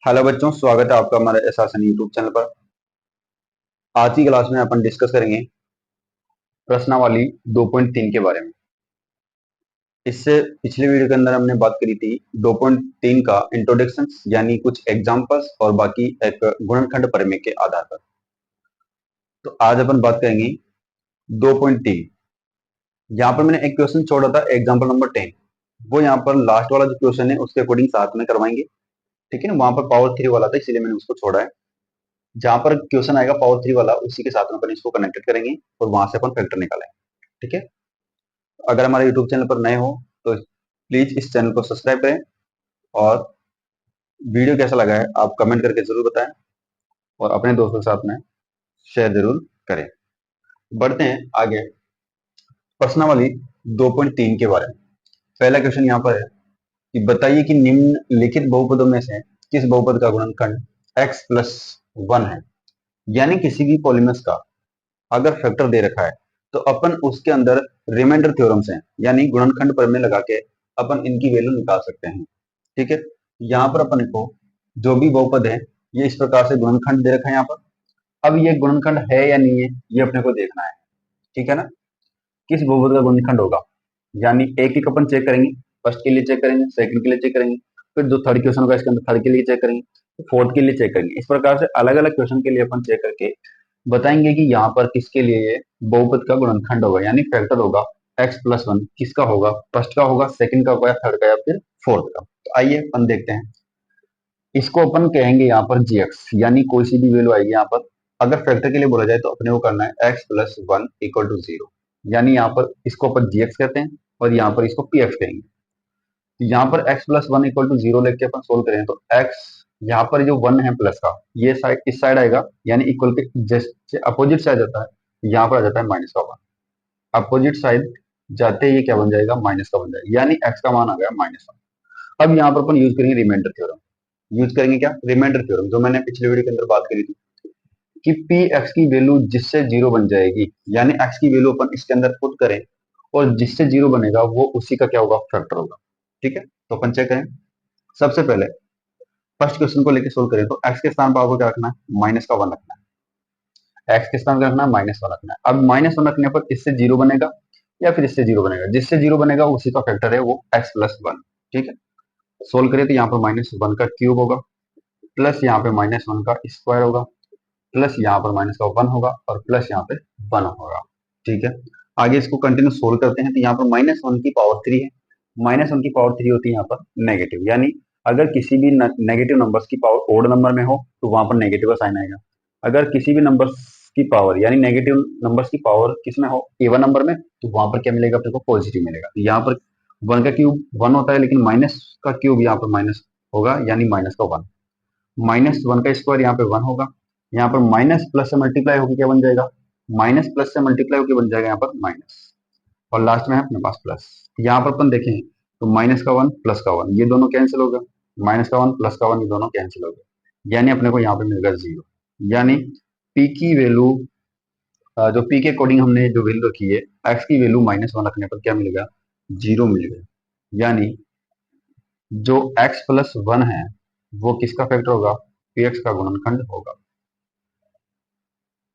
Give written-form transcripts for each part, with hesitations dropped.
Hello बच्चों, स्वागत है आपका हमारे एसासन यूट्यूब चैनल पर। आज की क्लास में अपन डिस्कस करेंगे प्रश्नावली 2.3 के बारे में। इससे पिछले वीडियो के अंदर हमने बात करी थी 2.3 का इंट्रोडक्शन, यानी कुछ एग्जांपल्स और बाकी एक गुणनखंड प्रमेय के आधार पर। तो आज अपन बात करेंगे 2.3। यहाँ पर मैंने एक क्वेश्चन छोड़ा था, एग्जाम्पल नंबर 10। वो यहाँ पर लास्ट वाला जो क्वेश्चन है उसके अकॉर्डिंग साथ में करवाएंगे। ठीक है ना, वहां पर पावर 3 वाला था इसीलिए मैंने उसको छोड़ा है। जहां पर क्वेश्चन आएगा पावर 3 वाला उसी के साथ में अपन इसको कनेक्टेड करेंगे और वहां से अपन फैक्टर निकालेंगे। ठीक है। अगर हमारे यूट्यूब चैनल पर नए हो तो प्लीज इस चैनल को सब्सक्राइब करें और वीडियो कैसा लगा है आप कमेंट करके जरूर बताएं और अपने दोस्तों के साथ में शेयर जरूर करें। बढ़ते हैं आगे प्रश्नावली 2.3 के बारे में। पहला क्वेश्चन यहाँ पर है कि बताइए कि निम्नलिखित बहुपदों में से किस बहुपद का गुणनखंड x प्लस 1 है। यानी किसी भी पॉलीमर्स का अगर फैक्टर दे रखा है तो अपन उसके अंदर रिमाइंडर थ्योरम से यानी गुणनखंड प्रमेय लगा के अपन इनकी वैल्यू निकाल सकते हैं। ठीक है। यहाँ पर अपन को जो भी बहुपद है ये इस प्रकार से गुणनखंड दे रखा है यहाँ पर। अब ये गुणनखंड है या नहीं है ये अपने को देखना है। ठीक है ना, किस बहुपद का गुणनखंड होगा, यानी एक एक अपन चेक करेंगे। फर्स्ट के लिए चेक करेंगे, सेकंड के लिए चेक करेंगे, फिर जो थर्ड क्वेश्चन होगा इसके अंदर थर्ड के लिए चेक करेंगे, फोर्थ के लिए चेक करेंगे। इस प्रकार से अलग अलग क्वेश्चन के लिए अपन चेक करके बताएंगे कि यहाँ पर किसके लिए ये बहुपद का गुणनखंड होगा यानी फैक्टर होगा x प्लस 1। किसका होगा, फर्स्ट का होगा, सेकंड का होगा, या थर्ड का, या फिर फोर्थ का। तो आइए अपन देखते हैं। इसको अपन कहेंगे यहाँ पर gx, यानी कोई सी भी वैल्यू आएगी यहाँ पर। अगर फैक्टर के लिए बोला जाए तो अपने को करना है x प्लस 1 इक्वल टू 0, यानी यहाँ पर इसको अपन gx कहते हैं और यहाँ पर इसको px कहेंगे। तो यहाँ पर x प्लस 1 इक्वल टू 0 लेके अपन सोल्व करें तो x यहाँ पर जो 1 है प्लस का ये साइड इस साइड आएगा, यानी इक्वल के जैसे अपोजिट साइड जाता है यहाँ पर आ जाता है माइनस का 1। अपोजिट साइड जाते ही ये क्या बन जाएगा, माइनस का बन जाएगा, यानी x का मान आ गया -1। अब यहाँ पर अपन यूज करेंगे रिमाइंडर थ्योरम। यूज करेंगे क्या, रिमाइंडर थ्योरम, जो मैंने पिछले वीडियो के अंदर बात करी थी कि पी एक्स की वैल्यू जिससे जीरो बन जाएगी, यानी एक्स की वैल्यू अपन इसके अंदर पुट करें और जिससे जीरो बनेगा वो उसी का क्या होगा, फैक्टर होगा। ठीक है, तो अपन चेक करें। सबसे पहले फर्स्ट क्वेश्चन को लेकर सोल्व करें तो एक्स के स्थान पर आपको क्या रखना है, माइनस का 1 रखना है। एक्स के स्थान पर रखना है -1 रखना है। अब -1 रखने पर इससे जीरो बनेगा या फिर इससे जीरो बनेगा, जिससे जीरो बनेगा उसी का फैक्टर है वो एक्स प्लस 1। ठीक है, सोल्व करें तो यहाँ पर -1 का क्यूब होगा, प्लस यहाँ पे -1 का स्क्वायर होगा, प्लस यहाँ पर माइनस का 1 होगा और प्लस यहाँ पे 1 होगा। ठीक है, आगे इसको कंटिन्यू सोल्व करते हैं तो यहाँ पर -1 की पावर 3 है। -1 की पावर 3 होती है यहाँ पर नेगेटिव, यानी अगर किसी भी नेगेटिव नंबर्स की पावर ओड नंबर में हो तो वहां पर नेगेटिव का साइन आएगा। अगर किसी भी नंबर्स की पावर यानी नेगेटिव नंबर्स की पावर किसमें हो, इवन नंबर में, तो वहां पर क्या मिलेगा अपने को, पॉजिटिव मिलेगा। तो यहाँ पर 1 का क्यूब 1 होता है, लेकिन माइनस का क्यूब यहाँ पर माइनस होगा, यानी माइनस का 1। -1 का स्क्वायर यहाँ पे 1 होगा। यहाँ पर माइनस प्लस से मल्टीप्लाई होकर क्या बन जाएगा, माइनस प्लस से मल्टीप्लाई होकर बन जाएगा यहाँ पर माइनस, और लास्ट में है अपने पास प्लस। यहाँ पर अपन देखें तो माइनस का 1 प्लस का 1 ये दोनों कैंसिल हो गए, माइनस का 1 प्लस का 1 ये दोनों कैंसिल हो गए, यानी अपने को यहाँ पे मिलेगा 0। यानी पी की वैल्यू, जो पी के अकॉर्डिंग हमने जो वैल्यू रखी है, एक्स की वैल्यू -1 रखने पर क्या मिलेगा, 0 मिलेगा। यानी जो एक्स प्लस 1 है वो किसका फैक्टर होगा, पी एक्स का गुणनखंड होगा।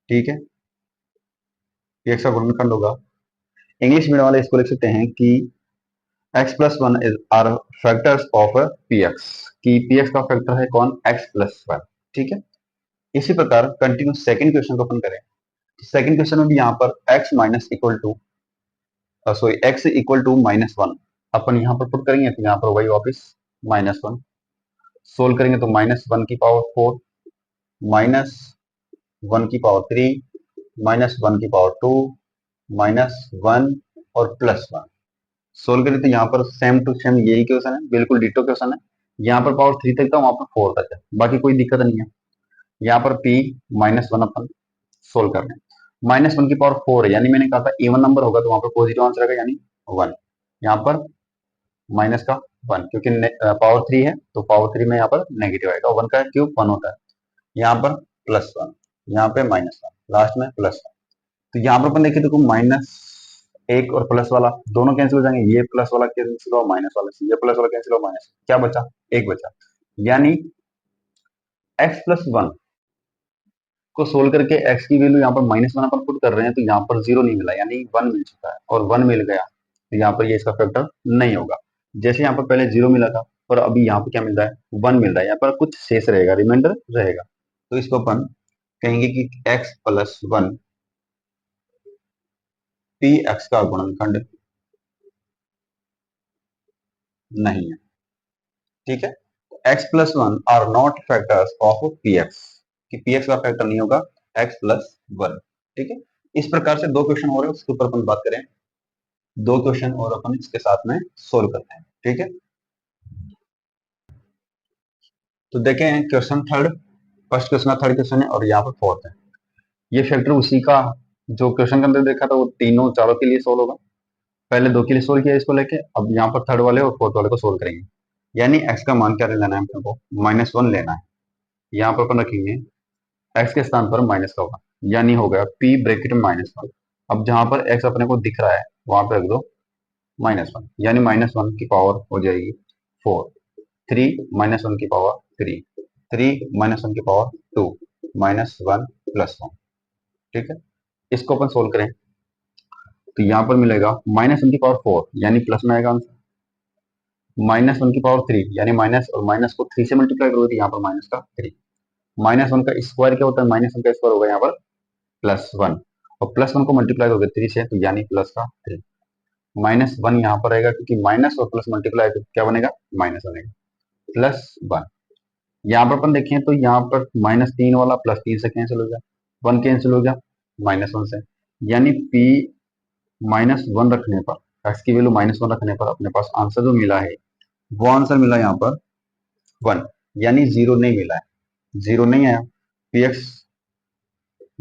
ठीक है, पी एक्स का गुणनखंड होगा। इंग्लिश मीडियम वाले इसको लिख सकते हैं कि x plus 1 is are factors of P X, कि पी एक्स का फैक्टर है कौन, x प्लस 1। ठीक है, इसी प्रकार कंटिन्यू सेकंड क्वेश्चन को अपन करें। सेकंड क्वेश्चन में भी यहाँ पर x minus equal to sorry x equal to -1 अपन यहाँ पर पुट करेंगे तो यहाँ पर वही वापस -1। सोल्व करेंगे तो -1 की पावर 4, -1 की पावर 3, -1 की पावर 2, -1 और +1। सोल्व करें तो यहाँ पर सेम टू सेम यही क्वेश्चन है, बिल्कुल डिटो क्वेश्चन है। यहाँ पर पावर 3 तक था, वहां पर 4 तक है, बाकी कोई दिक्कत नहीं है। यहाँ पर p -1 अपन सोल्व कर रहे हैं। -1 की पावर 4 है, यानी मैंने कहा था इवन नंबर होगा तो वहां पर पॉजिटिव आंसर आएगा, यानी 1। यहाँ पर माइनस का 1, क्योंकि पावर 3 है तो पावर 3 में यहाँ पर नेगेटिव आएगा, 1 का क्यूब 1 होता है। यहाँ पर +1, यहाँ पे -1, लास्ट में +1। तो यहाँ पर अपन देखें तो -1 और प्लस वाला दोनों कैंसिल हो जाएंगे, ये प्लस वाला कैंसिल हुआ माइनस वाला से, ये प्लस वाला कैंसिल हुआ माइनस, क्या बचा, एक बचा। यानी एक्स प्लस वन को सोल्व करके एक्स की वैल्यू यहाँ पर -1 अपन पुट कर रहे हैं, तो यहाँ पर 0 नहीं मिला, यानी 1 मिल चुका है, और 1 मिल गया तो यहाँ पर ये इसका फैक्टर नहीं होगा। जैसे यहाँ पर पहले 0 मिला था, और अभी यहाँ पर क्या मिल रहा है, 1 मिल रहा है, यहाँ पर कुछ शेष रहेगा, रिमाइंडर रहेगा। तो इसको अपन कहेंगे कि X plus one P X का गुणनखंड नहीं है। ठीक है, X plus one are not factors of P X, कि पी एक्स का फैक्टर नहीं होगा एक्स प्लस वन। ठीक है, इस प्रकार से दो क्वेश्चन हो रहे हैं, उसके ऊपर अपन बात करें, दो क्वेश्चन और अपन इसके साथ में सोल्व करते हैं। ठीक है, तो देखें क्वेश्चन थर्ड, फर्स्ट क्वेश्चन है, थर्ड क्वेश्चन है, और यहाँ पर फोर्थ है। ये फैक्टर उसी का जो क्वेश्चन के अंदर देखा था, वो तीनों चारों के लिए सोल्व होगा। पहले दो के लिए सोल्व किया इसको लेके, अब यहाँ पर थर्ड वाले और फोर्थ वाले को सोल्व करेंगे। यानी एक्स का मान क्या लेना है अपने को, -1 लेना है। यहाँ पर अपन रखेंगे एक्स के स्थान पर माइनस का होगा, यानी हो गया पी ब्रैकेट में -1। अब जहां पर एक्स अपने को दिख रहा है वहां पर रख दो -1, यानी -1 की पावर हो जाएगी 4, 3 -1 की पावर 3, 3 -1 की पावर 2, -1 +1। ठीक है, इसको अपन सोल्व करें तो यहाँ पर मिलेगा -1 की पावर 4, यानी प्लस में आएगा आंसर। -1 की पावर 3, यानी माइनस और माइनस को 3 से मल्टीप्लाई करोगे तो यहाँ पर माइनस का 3। -1 का स्क्वायर क्या होता है, -1 का स्क्वायर होगा यहाँ पर +1, और +1 को मल्टीप्लाई करोगे 3 से तो यानी प्लस का 3। -1 यहाँ पर रहेगा, क्योंकि माइनस और प्लस मल्टीप्लाई तो क्या बनेगा, माइनस बनेगा, +1। यहाँ पर अपन देखें तो यहाँ पर -3 वाला +3 से कैंसिल हो गया, 1 कैंसिल हो गया -1 से, यानी p -1 रखने पर, x की वैल्यू -1 रखने पर अपने पास आंसर जो मिला है वो आंसर मिला यहाँ पर 1, यानी 0 नहीं मिला है, 0 नहीं आया, P X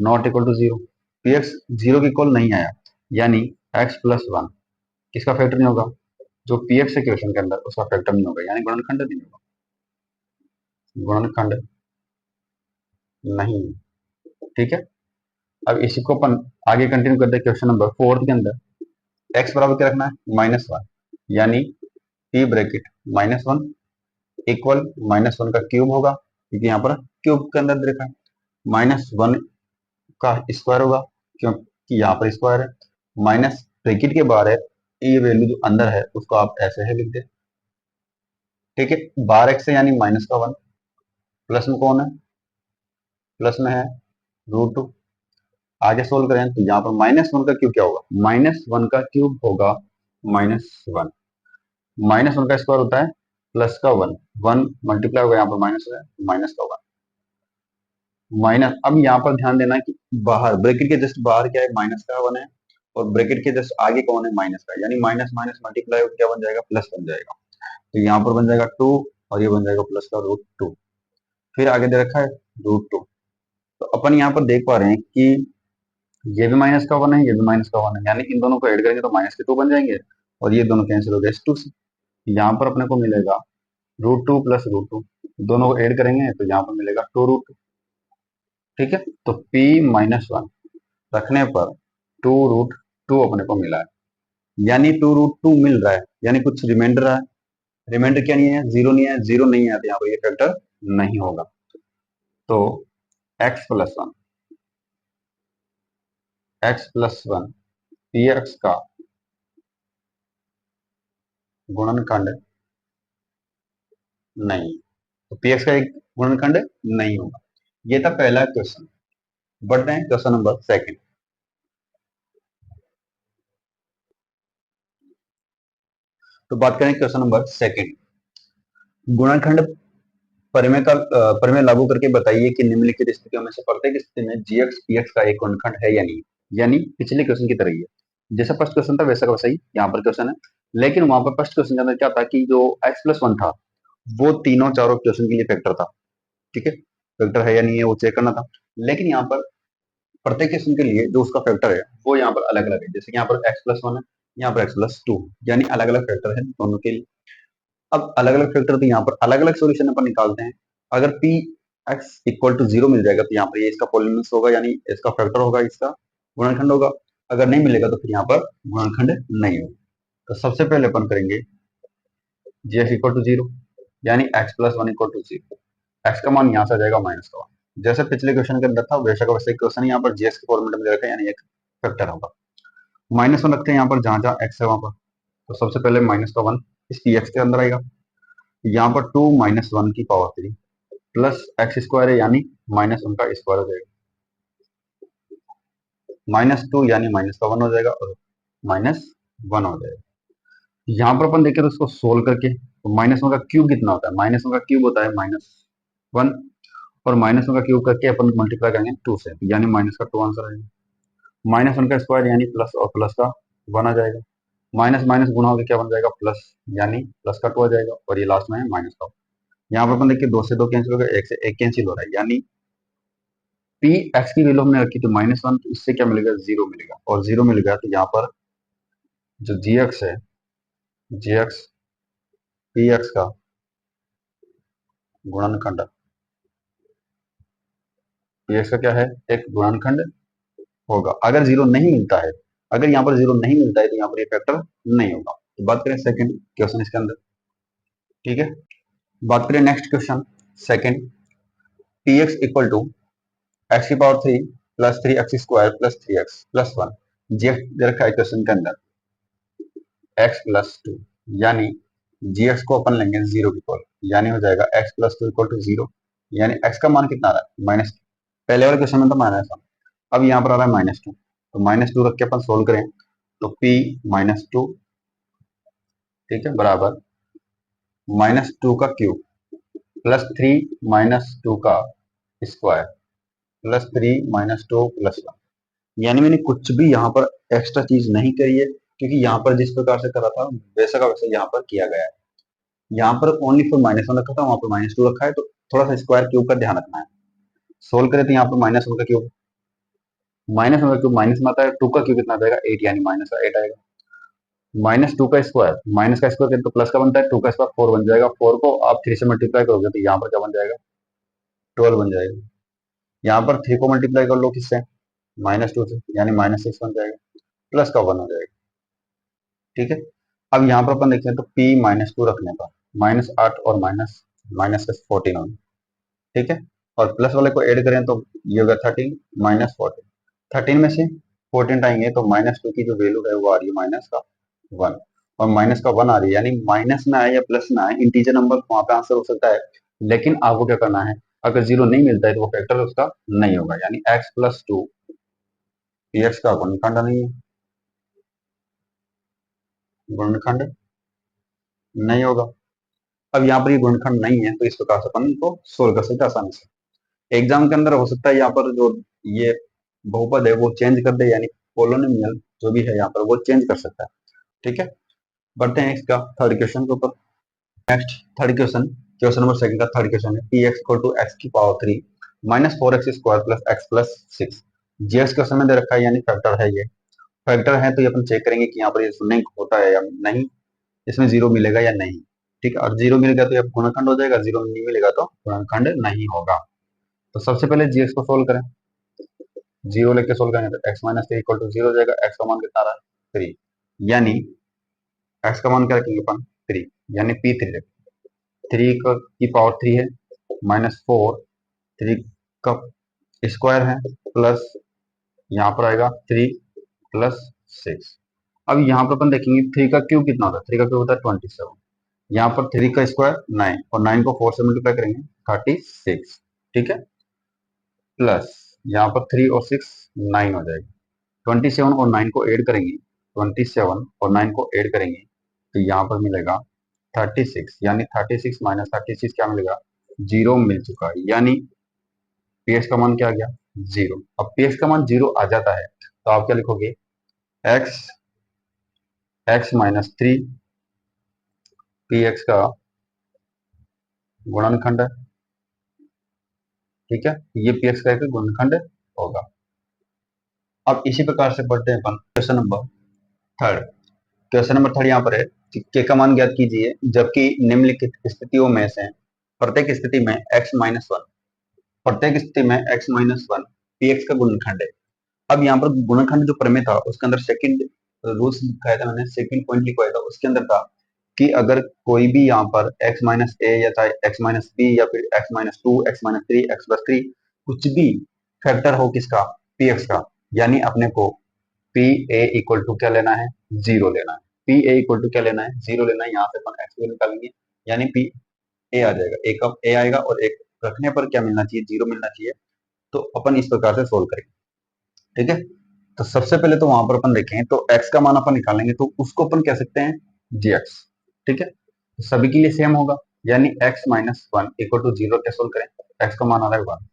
not equal to 0, P X 0 के इक्वल नहीं आया, यानी x प्लस वन किसका फैक्टर नहीं होगा, जो पी एक्स है क्वेश्चन के अंदर उसका फैक्टर नहीं होगा, यानी गुणनखंड नहीं होगा, गुणनखंड नहीं। ठीक है, अब इसी को अपन आगे कंटिन्यू करते हैं क्वेश्चन नंबर फोर्थ के अंदर। x बराबर क्या रखना है, -1, यानी p ब्रैकेट -1 इक्वल -1 का क्यूब होगा, क्योंकि यहाँ पर क्यूब के अंदर देखा है, -1 का स्क्वायर होगा, क्योंकि यहाँ पर स्क्वायर है, माइनस ब्रैकेट के बाहर है, ये वैल्यू जो अंदर है उसको आप ऐसे है लिख दे। ठीक है, बाहर एक्स है यानी -1, प्लस में कौन है, प्लस में है √2। आगे सोल्व करें तो यहाँ पर -1 का क्यूब क्या होगा, -1 का क्यूब होगा -1, -1 का स्क्वायर होता है प्लस का 1, 1 मल्टीप्लाई होगा यहाँ पर माइनस है, माइनस का 1, माइनस। अब यहाँ पर ध्यान देना कि बाहर ब्रैकेट के जस्ट बाहर क्या है, माइनस का 1 है, और ब्रैकेट के जस्ट आगे कौन है, माइनस का, यानी माइनस माइनस मल्टीप्लाई होकर क्या बन जाएगा, प्लस बन जाएगा। तो यहाँ पर बन जाएगा 2, और ये बन जाएगा प्लस का √2, फिर आगे दे रखा है √2। तो अपन यहाँ पर देख पा रहे हैं कि ये भी माइनस का 1 है, ये भी माइनस का 1 है, यानी इन दोनों को ऐड करेंगे तो -2 बन जाएंगे, और ये दोनों कैंसिल हो गए इस 2 से। यहाँ पर अपने को मिलेगा √2 प्लस √2, दोनों को ऐड करेंगे तो यहाँ पर मिलेगा 2√2। ठीक है, तो p-1 रखने पर 2√2 अपने को मिला है, यानी 2√2 मिल रहा है, यानी कुछ रिमाइंडर रहा है, रिमाइंडर क्या नहीं है, 0 नहीं है, 0 नहीं है तो यहाँ पर ये फैक्टर नहीं होगा। तो x+1 पी एक्स का गुणनखंड नहीं, तो पी एक्स का एक गुणनखंड नहीं होगा। ये था पहला क्वेश्चन। बढ़ते हैं क्वेश्चन नंबर सेकंड। तो बात करें क्वेश्चन नंबर सेकंड, गुणनखंड परिमेय का परिमेय लागू करके बताइए कि निम्नलिखित स्थितियों में से प्रत्येक स्थिति में जीएक्स पीएक्स का एक गुणनखंड है या नहीं। यानी पिछले क्वेश्चन की तरह ही है, जैसा फर्स्ट क्वेश्चन था वैसा का वैसा ही यहाँ पर क्वेश्चन है, लेकिन वहां पर फर्स्ट क्वेश्चन के अंदर क्या था कि जो x+1 था वो तीनों चारों क्वेश्चन के लिए फैक्टर था। ठीक है, फैक्टर है या नहीं है वो चेक करना था, लेकिन यहाँ पर प्रत्येक क्वेश्चन के लिए जो उसका फैक्टर है वो यहाँ पर अलग अलग है, जैसे कि यहाँ पर x+1 है, यहाँ पर x+2, यानी अलग अलग फैक्टर है दोनों के लिए। अब अलग अलग फैक्टर तो यहाँ पर अलग अलग सोल्यूशन अपन निकालते हैं। अगर p x इक्वल टू 0 मिल जाएगा तो यहाँ पर ये इसका पॉलिनोमियल होगा, यानी इसका फैक्टर होगा, इसका गुणनखंड होगा। अगर नहीं मिलेगा तो फिर यहाँ पर गुणनखंड नहीं होगा। तो सबसे पहले अपन करेंगे gf इक्वल टू 0, यानी x+1 इक्वल टू 0। एक्स का मान यहाँ से आ जाएगा -1। जैसे पिछले क्वेश्चन के अंदर था वैसा का वैसा क्वेश्चन यहाँ पर जीएक्स के फॉर्मेट में दे रखा है, यानी एक फैक्टर होगा। -1 रखते हैं यहाँ पर, जहां जहां एक्स है वहां पर। तो सबसे पहले -1 इस पी एक्स के अंदर आएगा। यहाँ पर 2 -1 की पावर 3 प्लस एक्स स्क्वायर है, यानी -1 का स्क्वायर हो जाएगा। -2 यानी -1 हो जाएगा और -1 हो जाएगा। यहाँ पर अपन देखें तो इसको सोल्व करके, तो -1 का क्यूब कितना होता है, -1 का क्यूब होता है -1, और -1 का क्यूब करके अपन मल्टीप्लाई करेंगे 2 से, यानी माइनस का 2 आंसर आएगा। -1 का स्क्वायर यानी प्लस, और प्लस का 1 आ जाएगा। माइनस माइनस गुणा होकर क्या बन जाएगा, प्लस, यानी प्लस का 2 आ जाएगा, और ये लास्ट में है माइनस का। यहाँ पर अपन देखिए 2 से 2 कैंसिल हो गया, 1 से 1 कैंसिल हो रहा है, यानी पी एक्स की वैल्यू हमने रखी थी -1, तो इससे क्या मिलेगा, 0 मिलेगा, और 0 मिल गया तो यहाँ पर जो जी एक्स है, जी एक्स पी एक्स का गुणनखंड, पी एक्स का क्या है, एक गुणनखंड होगा। अगर 0 नहीं मिलता है, अगर यहाँ पर 0 नहीं मिलता है तो यहाँ पर ये फैक्टर नहीं होगा। तो बात करें सेकंड क्वेश्चन इसके अंदर, ठीक है। बात करें next question second, p x equal to x की power 3 plus 3x square plus 3x plus 1, g x दे रखा है क्वेश्चन के अंदर x प्लस 2, यानी जी एक्स को अपन लेंगे 0 की इक्वल, यानी हो जाएगा x प्लस 2 इक्वल टू 0, यानी x का मान कितना आ रहा है, माइनस। पहले वाले क्वेश्चन में तो -1, अब यहाँ पर आ रहा है -2, तो -2 रख के अपन सोल्व करें तो p -2, ठीक है, बराबर -2 का क्यूब प्लस 3 -2 का स्क्वायर प्लस 3 -2 प्लस 1, यानी मैंने कुछ भी यहाँ पर एक्स्ट्रा चीज नहीं करी है, क्योंकि यहाँ पर जिस प्रकार से करा था वैसा का वैसा यहाँ पर किया गया है। यहाँ पर ओनली फॉर -1 रखा था, वहां पर -2 रखा है, तो थोड़ा सा स्क्वायर क्यूब का ध्यान रखना है। सोल्व करें तो यहाँ पर -1 का क्यूब, -1 का क्यूब माइनस में आता है, 2 का क्यूब कितना आ जाएगा, 8, यानी -8 आएगा। -2 का स्क्वायर, माइनस का स्क्वायर तो प्लस का बनता है, 2 का स्क्वायर 4 बन जाएगा, 4 को आप 3 से मल्टीप्लाई करोगे तो यहाँ पर क्या बन जाएगा, 12 बन जाएगा। यहाँ पर 3 को मल्टीप्लाई कर लो किससे, -2 से, यानी -6 बन जाएगा, प्लस का 1 हो जाएगा, ठीक है। अब यहाँ पर अपन देखें तो p -2 रखने पर -8 और माइनस का 14 होगा, ठीक है। और प्लस वाले को ऐड करें तो ये होगा 13 -14, 13 में से 14 आएंगे तो -2 की जो वैल्यू है वो आ रही है माइनस का 1, और माइनस का 1 आ रही है, यानी माइनस में आए या प्लस में आए इंटीजर नंबर वहां पे आंसर हो सकता है, लेकिन आपको क्या करना है, अगर 0 नहीं मिलता है तो वो फैक्टर उसका नहीं होगा, यानी x प्लस 2 पी एक्स का गुणनखंड नहीं है, गुणनखंड नहीं होगा। अब यहाँ पर ये गुणनखंड नहीं है, तो इस प्रकार से अपन इनको सोल्व कर सकते हैं आसानी से। एग्जाम के अंदर हो सकता है यहाँ पर जो ये बहुपद है वो चेंज कर दे, यानी पोलोनिमियल जो भी है यहाँ पर वो चेंज कर सकता है, ठीक है। बढ़ते हैं इसका थर्ड क्वेश्चन के ऊपर। Next third question, question number second का थर्ड क्वेश्चन है, p x equal to x की power 3 -4x square plus x plus 6, g x question में दे रखा है, यानी फैक्टर है, ये फैक्टर है तो ये अपन चेक करेंगे कि यहाँ पर ये लिंक होता है या नहीं, इसमें 0 मिलेगा या नहीं, ठीक है। और 0 मिलेगा तो ये गुणनखंड हो जाएगा, 0 नहीं मिलेगा तो गुणनखंड नहीं होगा। तो सबसे पहले जीएक्स को सोल्व करें, 0 लेके सोल्व करेंगे तो x माइनस 3 इक्वल टू 0 हो जाएगा, x का मान कितना आ रहा है 3, यानी x का मान क्या रखेंगे अपन 3, यानी p3 3 की पावर 3 है, -4 3 का स्क्वायर है, प्लस यहाँ पर आएगा 3 प्लस 6। अब यहाँ पर अपन देखेंगे 3 का क्यूब कितना होता है, 3 का क्यूब होता है 27, यहाँ पर 3 का स्क्वायर 9, और 9 को 4 से मल्टीप्लाई करेंगे 36, ठीक है, प्लस यहाँ पर 3 और 6 9 हो जाएगा, 27 और 9 को ऐड करेंगे, 27 और 9 को ऐड करेंगे तो यहाँ पर मिलेगा 36, यानी 36 माइनस 36 क्या मिलेगा, 0 मिल चुका है, यानी पीएक्स का मान क्या आ गया, 0। अब पीएक्स का मान 0 आ जाता है तो आप क्या लिखोगे, x -3 पीएक्स का गुणनखंड है, ठीक है, ये पीएक्स का एक गुणनखंड होगा। अब इसी प्रकार से बढ़ते हैं अपन question number third. Question number third यहाँ पर है कि k का मान ज्ञात कीजिए जबकि निम्नलिखित स्थितियों में से प्रत्येक स्थिति में x-1, प्रत्येक स्थिति में x-1 px का गुणनखंड है। अब यहाँ पर गुणनखंड जो प्रमेय था उसके अंदर सेकंड रूल्स दिखाया था, मैंने सेकंड पॉइंट लिखवाया था, उसके अंदर था कि अगर कोई भी यहाँ पर x माइनस ए या चाहे x माइनस बी या फिर x minus two, x minus three, x plus three, कुछ भी फैक्टर हो किसका, पी एक्स का, यानी अपने को पी ए इक्वल टू क्या लेना है, जीरो लेना है। पी ए इक्वल टू क्या लेना है, जीरो लेना है। यहाँ से अपन एक्स वैल्यू निकालेंगे, यानी पी ए आ जाएगा, एक का ए आएगा और एक रखने पर क्या मिलना चाहिए, जीरो मिलना चाहिए। तो अपन इस प्रकार से सोल्व करेंगे, ठीक है। तो सबसे पहले तो वहां पर अपन देखें तो x का मान अपन निकालेंगे तो उसको अपन कह सकते हैं gx, ठीक है। तो सभी के लिए सेम होगा, यानी x minus one equal to zero. क्या सोल्व करें, x का मान आ रहा है वन,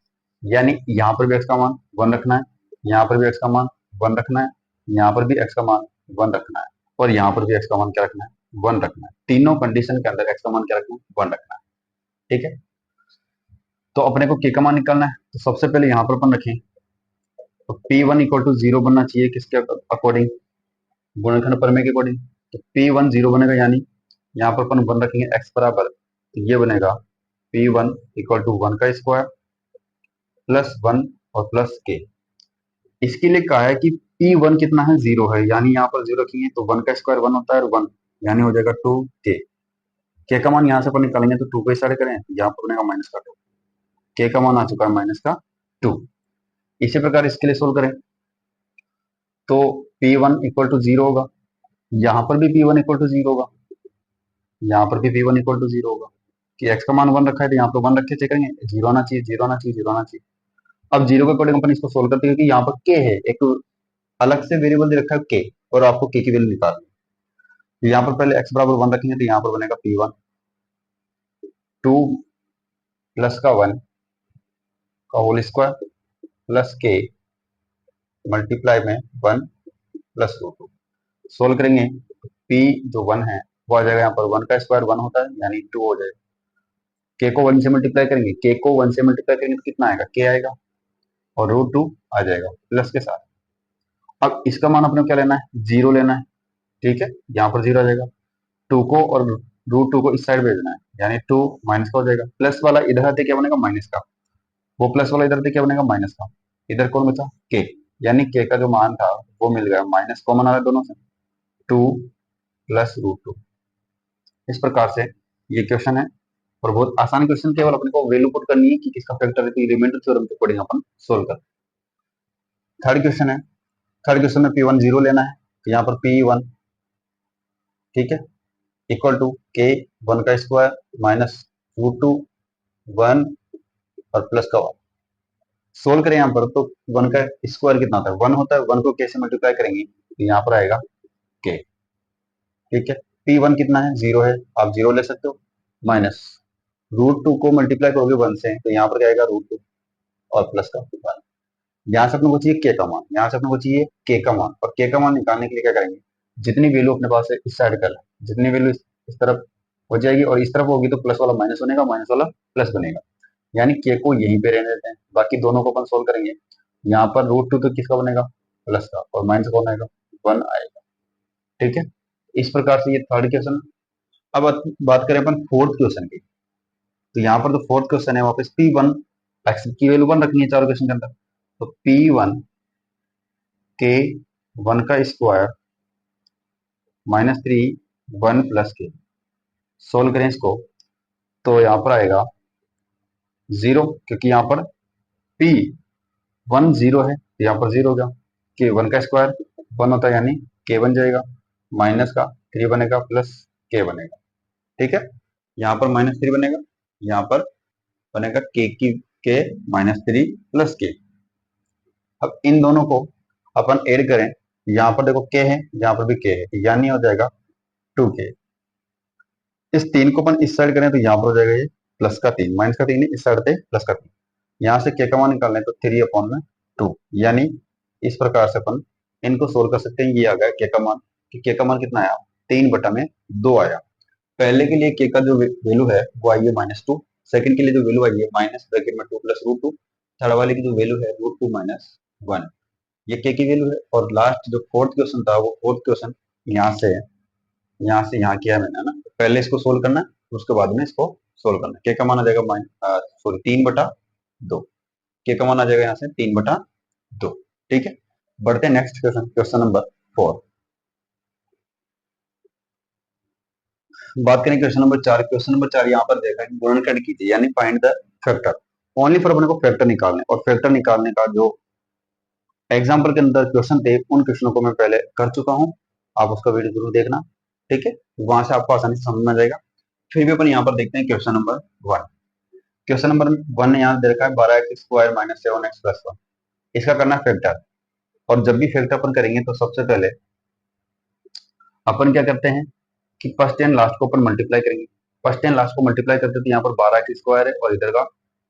यानी यहाँ पर भी x का मान वन रखना है, यहाँ पर भी x का मान वन रखना है, यहाँ पर भी x का मान वन रखना है, और यहाँ पर भी x का मान क्या रखना है, वन रखना है। तीनों कंडीशन के अंदर x का मान क्या रखना है, वन रखना है, ठीक है। तो अपने को k का मान निकालना है, तो सबसे पहले यहाँ पर अपन रखें तो P one equal to zero बनना चाहिए, किसके अकॉर्डिंग, गुणनखंड प्रमेय के अकॉर्डिंग। तो पी वन जीरो बनेगा, यानी यहाँ पर अपन वन रखेंगे x बराबर, तो ये बनेगा P one equal to one का स्क्वायर प्लस वन और प्लस के। इसके लिए कहा है कि पी वन कितना है, जीरो है, यानी यहाँ पर जीरो रखेंगे तो वन का स्क्वायर वन होता है, और वन यानी हो जाएगा टू के का मान यहाँ से अपन निकालेंगे तो टू को स्टार्ट करें, यहाँ पर बनेगा माइनस का टू, के का मान आ चुका है माइनस का टू। इसी प्रकार इसके लिए सोल्व करें तो P one equal to zero होगा, यहाँ पर भी P one equal to zero होगा, यहाँ पर भी P one equal to zero होगा, कि एक्स का मान वन रखा है तो यहाँ पर वन रखे चेक करेंगे, जीरो आना चाहिए, जीरो आना चाहिए, जीरो आना चाहिए। अब जीरो के अकॉर्डिंग अपन इसको सोल्व करते हैं, क्योंकि यहाँ पर के है, एक अलग से वेरिएबल दे रखा है के, और आपको के की वैल्यू निकालनी है। यहाँ पर पहले एक्स बराबर वन रखेंगे तो यहाँ पर बनेगा पी वन टू प्लस का वन का होल स्क्वायर प्लस के मल्टीप्लाई में one plus root two. Solve करेंगे पी जो वन है वो आ जाएगा, यहाँ पर वन का स्क्वायर वन होता है, यानी टू हो जाएगा। के को वन से मल्टीप्लाई करेंगे, के को वन से मल्टीप्लाई करेंगे तो कितना आएगा, के आएगा, और रूट टू आ जाएगा प्लस के साथ। अब इसका मान अपने को क्या लेना है, जीरो लेना है, ठीक है। यहाँ पर जीरो आ जाएगा, टू को और रूट टू को इस साइड भेजना है, यानी टू माइनस का हो जाएगा, प्लस वाला इधर आते क्या बनेगा, माइनस का, वो प्लस वाला इधर आते क्या बनेगा, माइनस का। इधर कौन बचा, के, यानी के का जो मान था वो मिल गया, माइनस कॉमन आ रहा है दोनों से, टू प्लस रूट टू। इस प्रकार से ये क्वेश्चन है, और बहुत आसान क्वेश्चन, केवल अपने को वैल्यू पुट करनी है कि किसका फैक्टर है, तो रिमाइंडर थ्योरम के अकॉर्डिंग अपन सोल्व कर। थर्ड क्वेश्चन है, थर्ड क्वेश्चन में पी वन जीरो लेना है, तो यहाँ पर पी वन, ठीक है, इक्वल टू के वन का square minus root two one और प्लस का वन। सोल्व करें यहाँ पर तो वन का स्क्वायर कितना होता है, वन होता है, वन को के से मल्टीप्लाई करेंगे तो यहाँ पर आएगा के, ठीक है। पी वन कितना है, जीरो है, आप जीरो ले सकते हो, माइनस रूट टू को मल्टीप्लाई करोगे वन से तो यहाँ पर क्या आएगा, रूट टू और प्लस का वन। यहाँ से अपने को चाहिए के का मान, यहाँ से अपने को चाहिए के का मान, और के का मान निकालने के लिए क्या करेंगे, जितनी वैल्यू अपने पास है इस साइड कर, जितनी वैल्यू इस तरफ हो जाएगी और इस तरफ होगी तो प्लस वाला माइनस बनेगा, माइनस वाला प्लस बनेगा, यानी के को यहीं पे रहने देते हैं, बाकी दोनों को अपन सोल्व करेंगे। यहाँ पर रूट टू तो किसका बनेगा, प्लस का, और माइनस कौन आएगा, वन आएगा, ठीक है। इस प्रकार से ये थर्ड क्वेश्चन। अब बात करें अपन फोर्थ क्वेश्चन की, तो यहाँ पर तो फोर्थ क्वेश्चन है, वापस पी वन एक्स की वैल्यू वन रखनी है चारों क्वेश्चन के अंदर, तो पी वन के वन का square minus three one plus के। सोल्व करें इसको तो यहाँ पर आएगा जीरो, क्योंकि यहाँ पर पी वन जीरो है तो यहाँ पर जीरो हो गया, के वन का स्क्वायर वन होता है, यानी के बन जाएगा, माइनस का थ्री बनेगा प्लस के बनेगा, ठीक है। यहाँ पर माइनस थ्री बनेगा, यहाँ पर बनेगा के की के माइनस थ्री प्लस के। अब इन दोनों को अपन ऐड करें, यहाँ पर देखो के है, यहाँ पर भी के है, यानी हो जाएगा टू के। इस तीन को अपन इस साइड करें तो यहाँ पर हो जाएगा ये प्लस का तीन, माइनस का तीन है, इस साइड पे प्लस का तीन, यहाँ से के का मान निकालना है तो थ्री अपॉन में टू, यानी इस प्रकार से अपन इनको सोल्व कर सकते हैं। ये आ गया के का मान, कि के का मान कितना आया, तीन बटा में दो आया। पहले के लिए के का जो वैल्यू है वो आई है माइनस टू, सेकंड के लिए जो वैल्यू आई है माइनस ब्रैकेट में two plus root two, third वाले की जो वैल्यू है रूट टू माइनस वन, ये के की वैल्यू है। और लास्ट जो फोर्थ क्वेश्चन था वो फोर्थ क्वेश्चन यहाँ से यहाँ किया है मैंने, है ना। पहले इसको सोल्व करना है, उसके बाद में इसको सोल्व करना है। के का मान आ जाएगा सॉरी तीन बटा दो, के का मान आ जाएगा यहाँ से तीन बटा दो, ठीक है। बढ़ते हैं next question, question number four. बात करें क्वेश्चन नंबर 4। क्वेश्चन नंबर 4 यहाँ पर देखा कि गुणनखंड कीजिए, यानी find the factor. Only for अपने को फैक्टर निकालने, और फैक्टर निकालने का जो एग्जाम्पल के अंदर क्वेश्चन थे उन क्वेश्चनों को मैं पहले कर चुका हूँ। आप उसका वीडियो जरूर देखना, ठीक है, वहां से आपको आसानी से समझ में आ जाएगा। फिर भी अपन यहाँ पर देखते हैं क्वेश्चन नंबर 1। क्वेश्चन नंबर 1 ने यहाँ दे रखा है 12x² माइनस 7x+1। इसका करना है फैक्टर। और जब भी फैक्टर अपन करेंगे तो सबसे पहले अपन क्या करते हैं कि फर्स्ट एंड लास्ट को अपन मल्टीप्लाई करेंगे। फर्स्ट एंड लास्ट को मल्टीप्लाई करते हैं तो यहाँ पर 12x² है और इधर का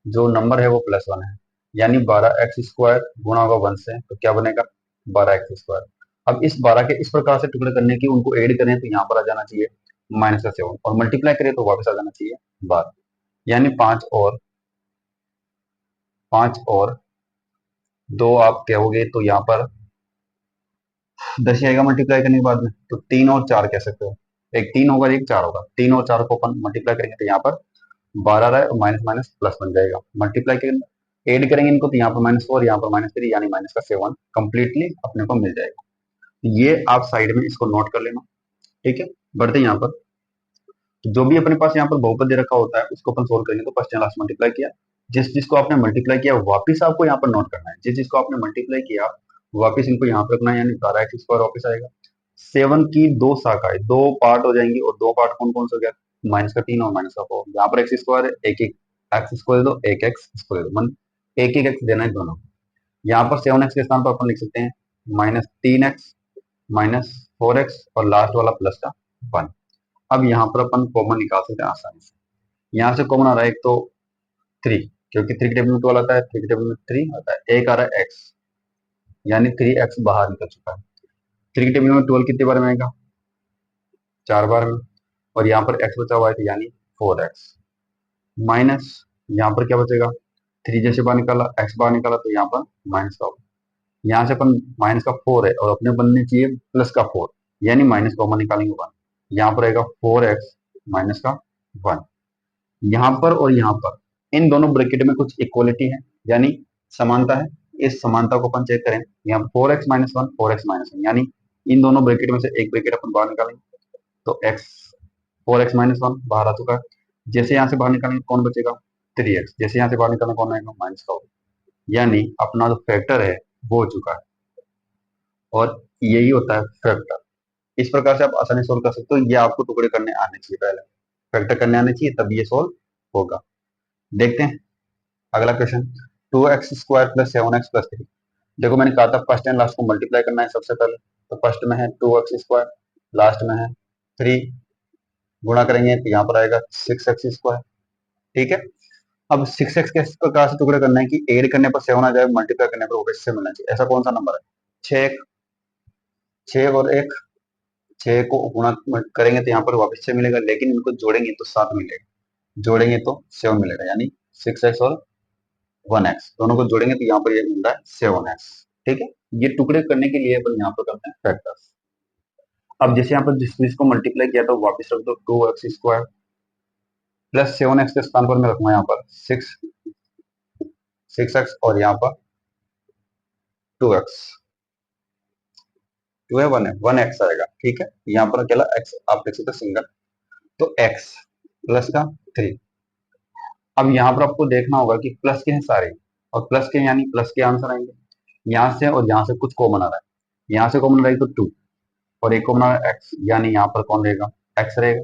जो नंबर है वो +1 है, यानी 12x² गुणा होगा 1 से, तो क्या बनेगा 12x²। अब इस 12 के इस प्रकार से टुकड़े करने की उनको ऐड करें तो यहाँ पर आ जाना चाहिए -7, और मल्टीप्लाई करें तो वापस आ जाना चाहिए 12, यानी 5 और 2 आप कहोगे तो यहाँ पर 10 आएगा मल्टीप्लाई करने के बाद में, तो 3 और 4 कह सकते हो। एक 3 होगा, एक 4 होगा, 3 और 4 को अपन मल्टीप्लाई करेंगे तो यहाँ पर 12 रहा है और माइनस माइनस प्लस बन जाएगा। मल्टीप्लाई करेंगे, एड करेंगे इनको तो यहाँ पर -4, यहाँ पर -3, यानी -7 कंप्लीटली अपने को मिल जाएगा। ये आप साइड में इसको नोट कर लेना, ठीक है। बढ़ते यहाँ पर, तो जो भी अपने पास यहाँ पर बहुपद दे रखा होता है उसको अपन सोल्व करेंगे। तो फर्स्ट एंड लास्ट मल्टीप्लाई किया, जिस जिसको आपने मल्टीप्लाई किया वापिस आपको यहाँ पर नोट करना है। जिस जिसको आपने मल्टीप्लाई किया वापिस इनको यहाँ पर रखना है, यानी 12x² वापिस आएगा। 7 की 2 शाखाएं, 2 पार्ट हो जाएंगी, और 2 पार्ट कौन कौन से हो गया, -3 और -4। यहाँ पर x² है, एक एक x² दे दो, एक x² दे दो, मन एक एक x देना है दोनों। यहाँ पर 7x के स्थान पर अपन लिख सकते हैं -3x -4x और लास्ट वाला प्लस का 1। अब यहाँ पर अपन कॉमन निकाल सकते हैं आसानी से। यहाँ से कॉमन आ रहा है एक तो 3, क्योंकि 3 के टेबल में 12 आता है, 3 के टेबल में 3 आता है, एक आ रहा है x, यानी 3x बाहर निकल चुका है। 3 के टेबल में 12 कितने बार में आएगा, 4 बार में, और यहाँ पर x बचा हुआ है, यानी 4x माइनस, यहाँ पर क्या बचेगा, 3 जैसे बाहर निकाला, x बाहर निकाला तो यहाँ पर माइनस का होगा। यहाँ से अपन माइनस का 4 है और अपने बनने चाहिए प्लस का 4, यानी माइनस कॉमन निकालेंगे 1। यहाँ पर आएगा 4x माइनस का 1। यहाँ पर और यहाँ पर इन दोनों ब्रैकेट में कुछ इक्वलिटी है, यानी समानता है। इस समानता को अपन चेक करें, यहाँ 4x माइनस 1 4x माइनस 1, यानी इन दोनों ब्रैकेट में से एक ब्रैकेट अपन बाहर निकालेंगे तो x 4x माइनस 1 बाहर आ चुका है। जैसे यहाँ से बाहर निकालेंगे कौन बचेगा, 3x, जैसे यहाँ से बाहर निकालेंगे कौन आएगा, माइनस का होगा, यानी अपना जो फैक्टर है वो हो चुका है। और यही होता है फैक्टर। इस प्रकार से आप आसानी सोल्व कर सकते हो। ये आपको टुकड़े करने आने चाहिए, पहले फैक्टर करने आने चाहिए, तब ये सोल्व होगा। देखते हैं अगला क्वेश्चन, 2x² + 7x+3। देखो मैंने कहा था फर्स्ट एंड लास्ट को मल्टीप्लाई करना है सबसे पहले, तो फर्स्ट में है 2x², लास्ट में है 3, गुणा करेंगे तो यहाँ पर आएगा 6x², ठीक है। अब 6x के इस प्रकार से टुकड़े करना है कि ऐड करने पर 7 आ जाए, मल्टीप्लाई करने पर वापस से मिलना चाहिए। ऐसा कौन सा नंबर है, 6 और 1, 6 को गुणा करेंगे तो यहाँ पर वापस से मिलेगा, लेकिन इनको जोड़ेंगे तो 7 मिलेगा, जोड़ेंगे तो 7 मिलेगा, यानी 6x और 1x दोनों को जोड़ेंगे तो यहाँ पर ये मिल रहा है 7x, ठीक है। ये टुकड़े करने के लिए अपन यहाँ पर करते हैं फैक्टर्स। अब जैसे यहाँ पर जिसको मल्टीप्लाई किया तो वापस रख दो, 2x² + 7x के स्थान पर मैं रखूंगा यहाँ पर 6x और यहाँ पर 2x, 2 है 1 है 1x आएगा, ठीक है। यहाँ पर अकेला x आप देख सकते सिंगल, तो x प्लस का 3। अब यहाँ पर आपको देखना होगा कि प्लस के हैं सारे, और प्लस के यानी प्लस के आंसर आएंगे। यहाँ से और यहाँ से कुछ कॉमन आ रहा है, यहाँ से कॉमन रहेगा तो 2, और एक कॉमन आ रहा है x, यानी यहाँ पर कौन रहेगा, x रहेगा।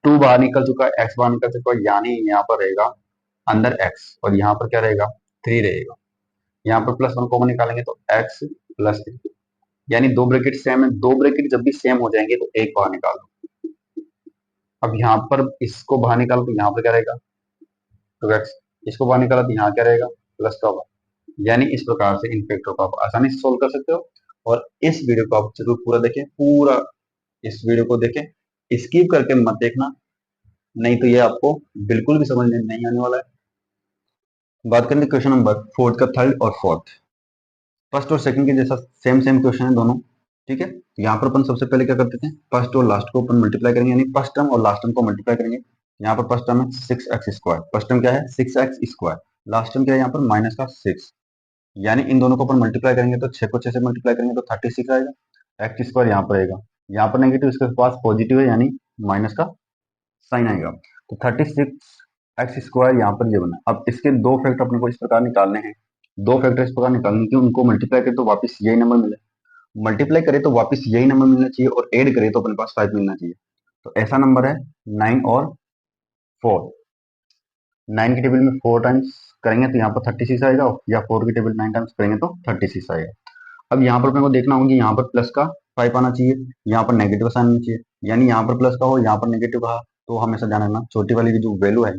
2 बाहर निकल चुका है, x बाहर निकल चुका है, यानी यहाँ पर रहेगा अंदर x, और यहाँ पर क्या रहेगा 3 रहेगा। यहाँ पर +1 कॉमन निकालेंगे तो x + 3, यानी दो ब्रैकेट सेम है। दो ब्रैकेट जब भी सेम हो जाएंगे तो एक बाहर निकालो। अब यहाँ पर इसको बाहर निकालो तो यहाँ पर क्या रहेगा 2x, इसको बाहर निकाला तो यहाँ क्या रहेगा प्लस का होगा। यानी इस प्रकार से इन फैक्टर को आप आसानी से सोल्व कर सकते हो। और इस वीडियो को आप जरूर पूरा देखें, पूरा इस वीडियो को देखें, स्किप करके मत देखना, नहीं तो ये आपको बिल्कुल भी समझ में नहीं आने वाला है। बात करेंगे क्वेश्चन नंबर 4 का, थर्ड और फोर्थ, फर्स्ट और सेकंड के जैसा सेम सेम क्वेश्चन है दोनों, ठीक है। यहाँ पर अपन सबसे पहले क्या करते थे, फर्स्ट और लास्ट को अपन मल्टीप्लाई करेंगे, यानी फर्स्ट टर्म और लास्ट टर्म को मल्टीप्लाई करेंगे। यहाँ पर फर्स्ट टर्म है 6x², फर्स्ट टर्म क्या है 6x², लास्ट टर्म क्या है यहाँ पर -6, यानी इन दोनों को अपन मल्टीप्लाई करेंगे तो 6 को 6 से मल्टीप्लाई करेंगे तो 36 आएगा। x² यहाँ पर आएगा, यहाँ पर नेगेटिव, इसके पास पॉजिटिव है, यानी -2 साइन आएगा। तो 36x² यहाँ पर ये बना। अब इसके दो फैक्टर अपने को इस प्रकार निकालने हैं, दो फैक्टर इस प्रकार निकालने कि उनको मल्टीप्लाई करें तो वापस यही नंबर मिले, मल्टीप्लाई करें तो वापस यही नंबर मिलना चाहिए, और ऐड करें तो अपने पास 5 मिलना चाहिए। तो ऐसा नंबर है 9 और 4। 9 की टेबल में 4 टाइम्स करेंगे तो यहाँ पर 36 आएगा, या 4 की टेबल 9 टाइम्स करेंगे तो 36 आएगा। अब यहाँ पर अपने को देखना होगा कि यहाँ पर प्लस का 5 आना चाहिए, यहाँ पर नेगेटिव साइन आना चाहिए, यानी यहाँ पर प्लस का हो, यहाँ पर नेगेटिव का। तो हमेशा ध्यान रखना, छोटी वाली की जो वैल्यू है,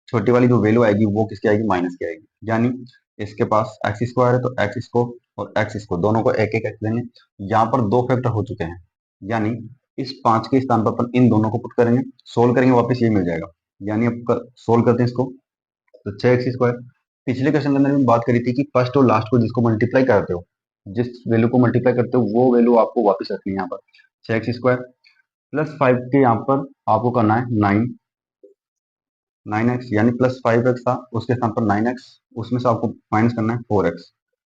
छोटी वाली जो वैल्यू आएगी वो किसकी आएगी, माइनस की आएगी। यानी इसके पास x² है तो x इसको और x इसको दोनों को एक एक लेंगे। यहाँ पर दो फैक्टर हो चुके हैं, यानी इस 5 के स्थान पर अपन इन दोनों को पुट करेंगे, सोल्व करेंगे, वापस ये मिल जाएगा। यानी अब सोल्व करते हैं इसको, तो 6x²। पिछले क्वेश्चन के अंदर भी बात करी थी कि फर्स्ट और लास्ट को जिसको मल्टीप्लाई करते हो, जिस वैल्यू को मल्टीप्लाई करते हो वो वैल्यू आपको वापस रखनी है। यहाँ पर 6x² प्लस 5 के यहाँ पर आपको करना है 9x, यानी प्लस 5x था उसके स्थान पर 9x, उसमें से आपको माइनस करना है 4x।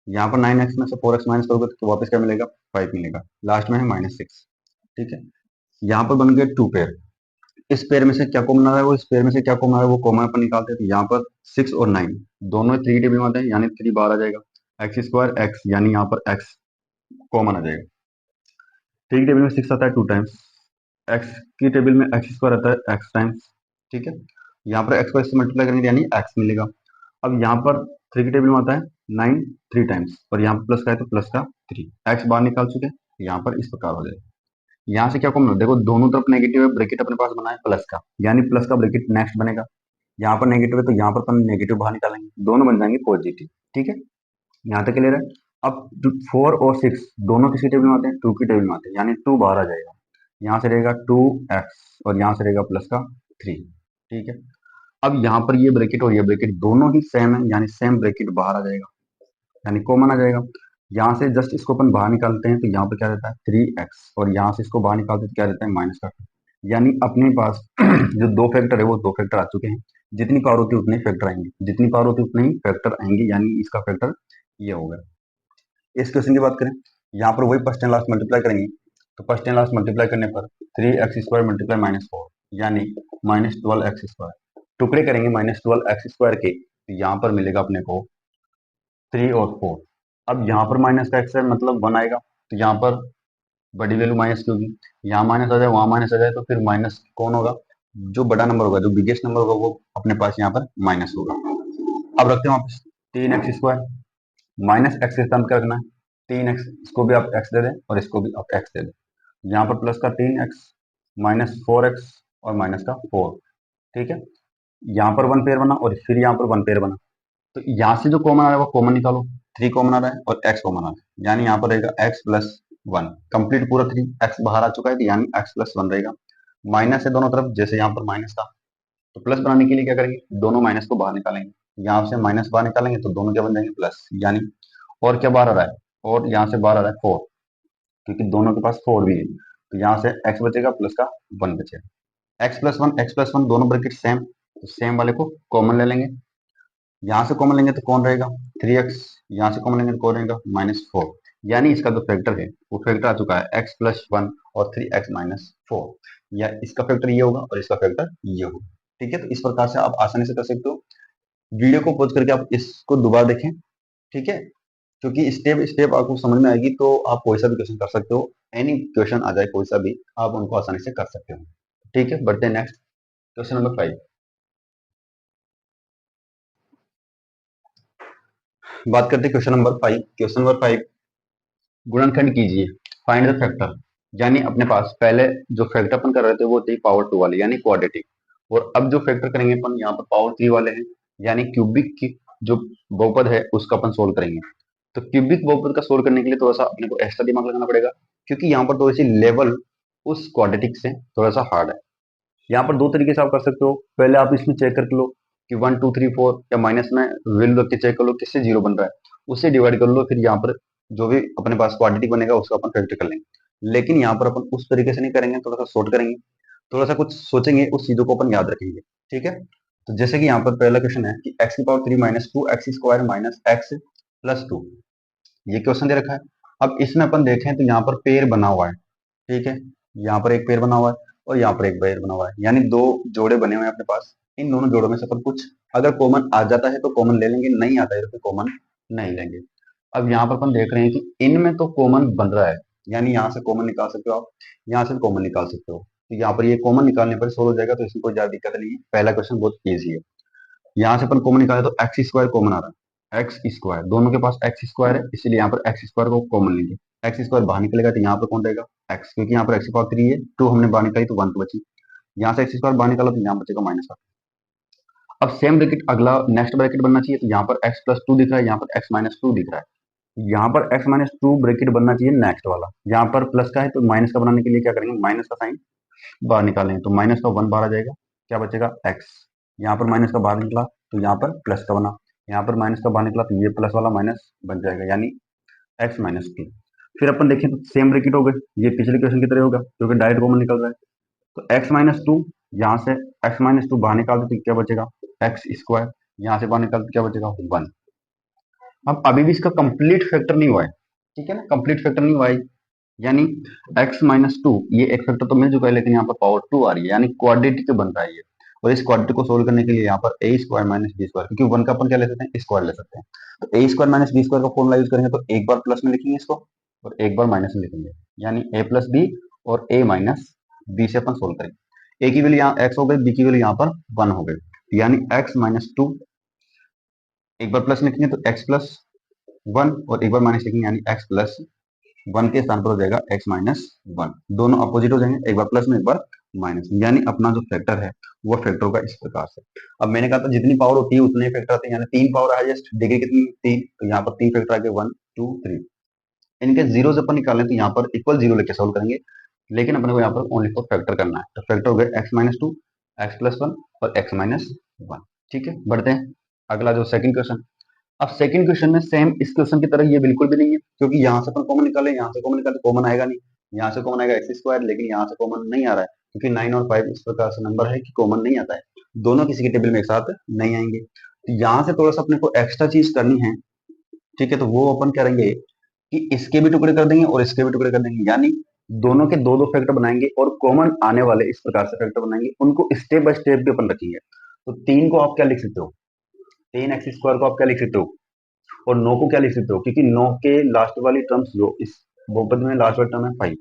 यहाँ पर 9x में से 4x माइनस करोगे तो वापस क्या मिलेगा, 5 मिलेगा, लास्ट में है -6। ठीक है, यहाँ पर बन गए 2 पेयर। इस पेयर में से क्या कॉमन आ रहा है, वो इस पेयर में से क्या कॉमन आ रहा है वो कॉमन अपन निकालते हैं। तो यहाँ पर 6 और 9 दोनों 3 टेबल में आते हैं, यानी 3 बाहर आ जाएगा, x² x, यानी यहाँ पर x कॉमन आ जाएगा। 3 की टेबल में 6 आता है 2 टाइम्स, x की टेबल में x² आता है x टाइम्स। ठीक है, यहाँ पर x को इससे मल्टीप्लाई करेंगे यानी x मिलेगा। अब यहाँ पर 3 की टेबल में आता है 9 3 टाइम्स, और यहाँ पर प्लस का है तो प्लस का 3, x बाहर निकाल चुके हैं, यहाँ पर इस प्रकार हो जाएगा। यहाँ से क्या कॉमन, देखो दोनों तरफ नेगेटिव है, ब्रैकेट अपने पास बना है प्लस का, यानी प्लस का ब्रैकेट नेक्स्ट बनेगा। यहाँ पर नेगेटिव है तो यहाँ पर अपन नेगेटिव बाहर निकालेंगे, दोनों बन जाएंगे पॉजिटिव। ठीक है, यहाँ तक क्लियर है। अब 4 और 6 दोनों किसी टेबल में आते हैं, 2 की टेबल में आते हैं, यानी 2 बाहर आ जाएगा, यहाँ से रहेगा 2x और यहाँ से रहेगा प्लस का 3। ठीक है, अब यहाँ पर ये ब्रैकेट और ये ब्रैकेट दोनों ही सेम है, यानी सेम ब्रैकेट बाहर आ जाएगा, यानी कॉमन आ जाएगा। यहाँ से जस्ट इसको अपन बाहर निकालते हैं तो यहाँ पर क्या रहता है 3x, और यहाँ से इसको बाहर निकालते हैं तो क्या रहता है माइनस का 2। यानी अपने पास जो दो फैक्टर है वो दो फैक्टर आ चुके हैं, जितनी पावर होती है उतने फैक्टर आएंगे, जितनी पावर होती है उतने ही फैक्टर आएंगे, यानी इसका फैक्टर ये होगा। इस क्वेश्चन की बात करें, यहाँ पर वही फर्स्ट एंड लास्ट मल्टीप्लाई करेंगे, तो फर्स्ट एंड लास्ट मल्टीप्लाई करने पर 3x² मल्टीप्लाई -4, यानी -12x²। टुकड़े करेंगे -12x² के, तो यहाँ पर मिलेगा अपने को 3 और 4। अब यहाँ पर माइनस का x है मतलब 1 आएगा, तो यहाँ पर बड़ी वैल्यू माइनस की होगी, यहाँ माइनस आ जाए वहां माइनस आ जाए, तो फिर माइनस कौन होगा, जो बड़ा नंबर होगा, जो बिगेस्ट नंबर होगा वो अपने पास यहाँ पर माइनस होगा। अब रखते हैं वापस 3x² माइनस एक्स के स्थान पर रखना है 3x, इसको भी आप x दे दें और इसको भी आप x दे दें। यहाँ पर प्लस का 3x -4x और माइनस का 4। ठीक है, यहाँ पर 1 पेयर बना और फिर यहाँ पर 1 पेयर बना, तो यहाँ से जो कॉमन आ रहा है वो कॉमन निकालो, 3 कॉमन आ रहा है और x कॉमन आ रहा है, यानी यहाँ पर रहेगा x+1 कंप्लीट पूरा 3, x बाहर आ चुका है यानी x+1 रहेगा। माइनस है दोनों तरफ, जैसे यहाँ पर माइनस था तो प्लस बनाने के लिए क्या करेंगे, दोनों माइनस को बाहर निकालेंगे, यहाँ से माइनस बाहर निकालेंगे तो दोनों क्या बन जाएंगे प्लस, यानी और क्या बाहर आ रहा है, और यहाँ से बाहर आ रहा है 4, क्योंकि दोनों के पास 4 भी है, तो यहाँ से x बचेगा प्लस का 1 बचेगा। x+1 दोनों ब्रैकेट सेम, तो सेम वाले को कॉमन ले लेंगे, यहाँ से कॉमन लेंगे तो कौन रहेगा 3x, यहाँ से कॉमन लेंगे तो कौन रहेगा -4, यानी इसका जो फैक्टर है वो फैक्टर आ चुका है x+1 और 3x-4, या इसका फैक्टर ये होगा और इसका फैक्टर ये होगा। ठीक है, तो इस प्रकार से आप आसानी से कर सकते हो। वीडियो को पॉज करके आप इसको दोबारा देखें, ठीक है, क्योंकि स्टेप स्टेप आपको समझ में आएगी तो आप कोई सा भी क्वेश्चन कर सकते हो, एनी क्वेश्चन आ जाए कोई सा भी आप उनको आसानी से कर सकते हो। ठीक है, बढ़ते हैं नेक्स्ट क्वेश्चन नंबर 5। बात करते हैं क्वेश्चन नंबर 5। क्वेश्चन नंबर 5, गुणनखंड कीजिए, फाइंड द फैक्टर। यानी अपने पास पहले जो फैक्टर अपन कर रहे थे वो थी पावर 2 वाले यानी क्वाड्रेटिक, और अब जो फैक्टर करेंगे अपन यहाँ पर पावर 3 वाले हैं, यानी क्यूबिक की जो बहुपद है उसका अपन सोल्व करेंगे। तो क्यूबिक बहुपद का सोल्व करने के लिए थोड़ा सा अपने को एक्स्ट्रा दिमाग लगाना पड़ेगा, क्योंकि यहाँ पर थोड़ी सी लेवल उस क्वाड्रेटिक से थोड़ा सा हार्ड है। यहाँ पर दो तरीके से आप कर सकते हो, पहले आप इसमें चेक करके लो कि 1 2 3 4, या माइनस में वैल्यू रख के चेक कर लो किससे जीरो बन रहा है, उससे डिवाइड कर लो, फिर यहाँ पर जो भी अपने पास क्वाड्रेटिक बनेगा उसका अपन फैक्टर कर लेंगे। लेकिन यहाँ पर अपन उस तरीके से नहीं करेंगे, थोड़ा सा शॉर्ट करेंगे, थोड़ा सा कुछ सोचेंगे, उस चीजों को अपन याद रखेंगे। ठीक है, तो जैसे कि यहाँ पर पहला क्वेश्चन है कि x⁻³ -2x² -x+2, ये क्वेश्चन दे रखा है। अब इसमें अपन देखें तो यहाँ पर पेयर बना हुआ है, ठीक है, यहाँ पर एक पेयर बना हुआ है, और यहाँ पर एक पेयर बना हुआ है, यानी दो जोड़े बने हुए हैं अपने पास। इन दोनों जोड़ों में से अपन कुछ अगर कॉमन आ जाता है तो कॉमन ले लेंगे, नहीं आता है तो फिर कॉमन नहीं लेंगे। अब यहाँ पर अपन देख रहे हैं कि इनमें तो कॉमन बन रहा है, यानी यहाँ से कॉमन निकाल सकते हो आप, यहाँ से कॉमन निकाल सकते हो। तो यहाँ पर ये कॉमन निकालने पर सोल्व हो जाएगा, तो इसमें कोई ज्यादा दिक्कत नहीं है। पहला क्वेश्चन बहुत ईजी है। यहाँ से अपन कॉमन निकाले तो एक्स स्क्वायर कॉमन आ रहा है, एक्स स्क्वायर दोनों के पास एक्स स्क्वायर है, इसलिए यहाँ पर एक्स स्क्वायर को कॉमन लेंगे। एक्स स्क्वायर बाहर निकलेगा तो यहाँ पर कौन रहेगा, एक्स, क्योंकि यहाँ पर एक्स पावर 3 है, 2 हमने बाहर निकाली तो 1 तो बची। यहाँ से एक्स स्क्वायर बाहर निकाला तो यहाँ बचेगा माइनस। अब सेम ब्रैकेट अगला नेक्स्ट ब्रैकेट बनना चाहिए, तो यहाँ पर x प्लस टू दिख रहा है, यहाँ पर x माइनस टू दिख रहा है। यहाँ पर x माइनस टू ब्रैकेट बनना चाहिए नेक्स्ट वाला। यहाँ पर प्लस का है तो माइनस का बनाने के लिए क्या करेंगे, माइनस का साइन बाहर निकालेंगे, तो माइनस का 1 बाहर आ जाएगा, क्या बचेगा x। यहाँ पर माइनस का बाहर निकला तो यहाँ पर प्लस का बना, यहाँ पर माइनस का बाहर निकला तो ये प्लस वाला माइनस बन जाएगा, यानी x माइनस टू। फिर अपन देखें तो सेम ब्रैकेट हो गए, ये पिछले क्वेश्चन की तरह होगा क्योंकि डायरेक्ट कॉमन निकल रहा है। तो x माइनस टू, यहाँ से x माइनस टू बाहर निकाल दो तो क्या बचेगा, एक्स स्क्वायर, यहाँ से बाहर निकाल तो क्या बचेगा, 1। अब अभी भी इसका कंप्लीट फैक्टर नहीं हुआ है, ठीक है ना, कंप्लीट फैक्टर नहीं हुआ है, यानी x माइनस टू ये एक फैक्टर तो मिल चुका है, लेकिन यहाँ पर पावर 2 आ रही है, यानी क्वाड्रेटिक बन रहा है ये। और इस क्वाड्रेटिक को सोल्व करने के लिए यहाँ पर ए स्क्वायर माइनस बी स्क्वायर, क्योंकि 1 का अपन क्या ले सकते हैं, स्क्वायर ले सकते हैं। तो ए स्क्वायर माइनस बी स्क्वायर का फॉर्मुला यूज करेंगे तो एक बार प्लस में लिखेंगे इसको और एक बार माइनस में लिखेंगे, यानी ए प्लस बी और ए माइनस बी से अपन सोल्व करेंगे। ए की वैल्यू यहाँ एक्स हो गई, बी की वैल्यू यहाँ पर 1 हो गई, यानी एक्स माइनस टू, एक बार प्लस लिखेंगे तो एक्स प्लस 1 और एक बार माइनस लिखेंगे यानी एक्स प्लस 1 के स्थान पर हो जाएगा x माइनस 1। दोनों अपोजिट हो जाएंगे, एक बार प्लस में एक बार माइनस में, यानी अपना जो फैक्टर है वो फैक्टर होगा इस प्रकार से। अब मैंने कहा था जितनी पावर होती है उतने फैक्टर आते हैं, यानी 3 पावर हाईएस्ट डिग्री कितनी, 3, तो यहाँ पर 3 फैक्टर आ गए, 1 2 3। इनके जीरो से अपन निकालें तो यहाँ पर इक्वल जीरो लेके सोल्व करेंगे, लेकिन अपने को यहाँ पर ओनली फॉर फैक्टर करना है, तो फैक्टर हो गए x minus two, x plus 1 और एक्स माइनस 1। ठीक है, बढ़ते हैं अगला जो सेकंड क्वेश्चन। अब सेकंड क्वेश्चन में सेम इस क्वेश्चन की तरह ये बिल्कुल भी नहीं है, क्योंकि यहाँ से अपन कॉमन निकाले, यहाँ से कॉमन निकाले, कॉमन आएगा नहीं। यहाँ से कॉमन आएगा एक्स स्क्वायर, लेकिन यहाँ से कॉमन नहीं आ रहा है, क्योंकि 9 और 5 इस प्रकार से नंबर है कि कॉमन नहीं आता है, दोनों किसी के टेबल में एक साथ नहीं आएंगे। तो यहाँ से थोड़ा सा अपने को एक्स्ट्रा चीज करनी है, ठीक है, तो वो अपन करेंगे कि इसके भी टुकड़े कर देंगे और इसके भी टुकड़े कर देंगे, यानी दोनों के दो दो फैक्टर बनाएंगे और कॉमन आने वाले इस प्रकार से फैक्टर बनाएंगे, उनको स्टेप बाय स्टेप भी अपन रखेंगे। तो 3 को आप क्या लिख सकते हो, 3x स्क्वायर को आप क्या लिख सकते हो, और 9 को क्या लिख सकते हो, क्योंकि 9 के लास्ट वाली टर्म्स जो इस बहुपद में लास्ट वाली टर्म है 5,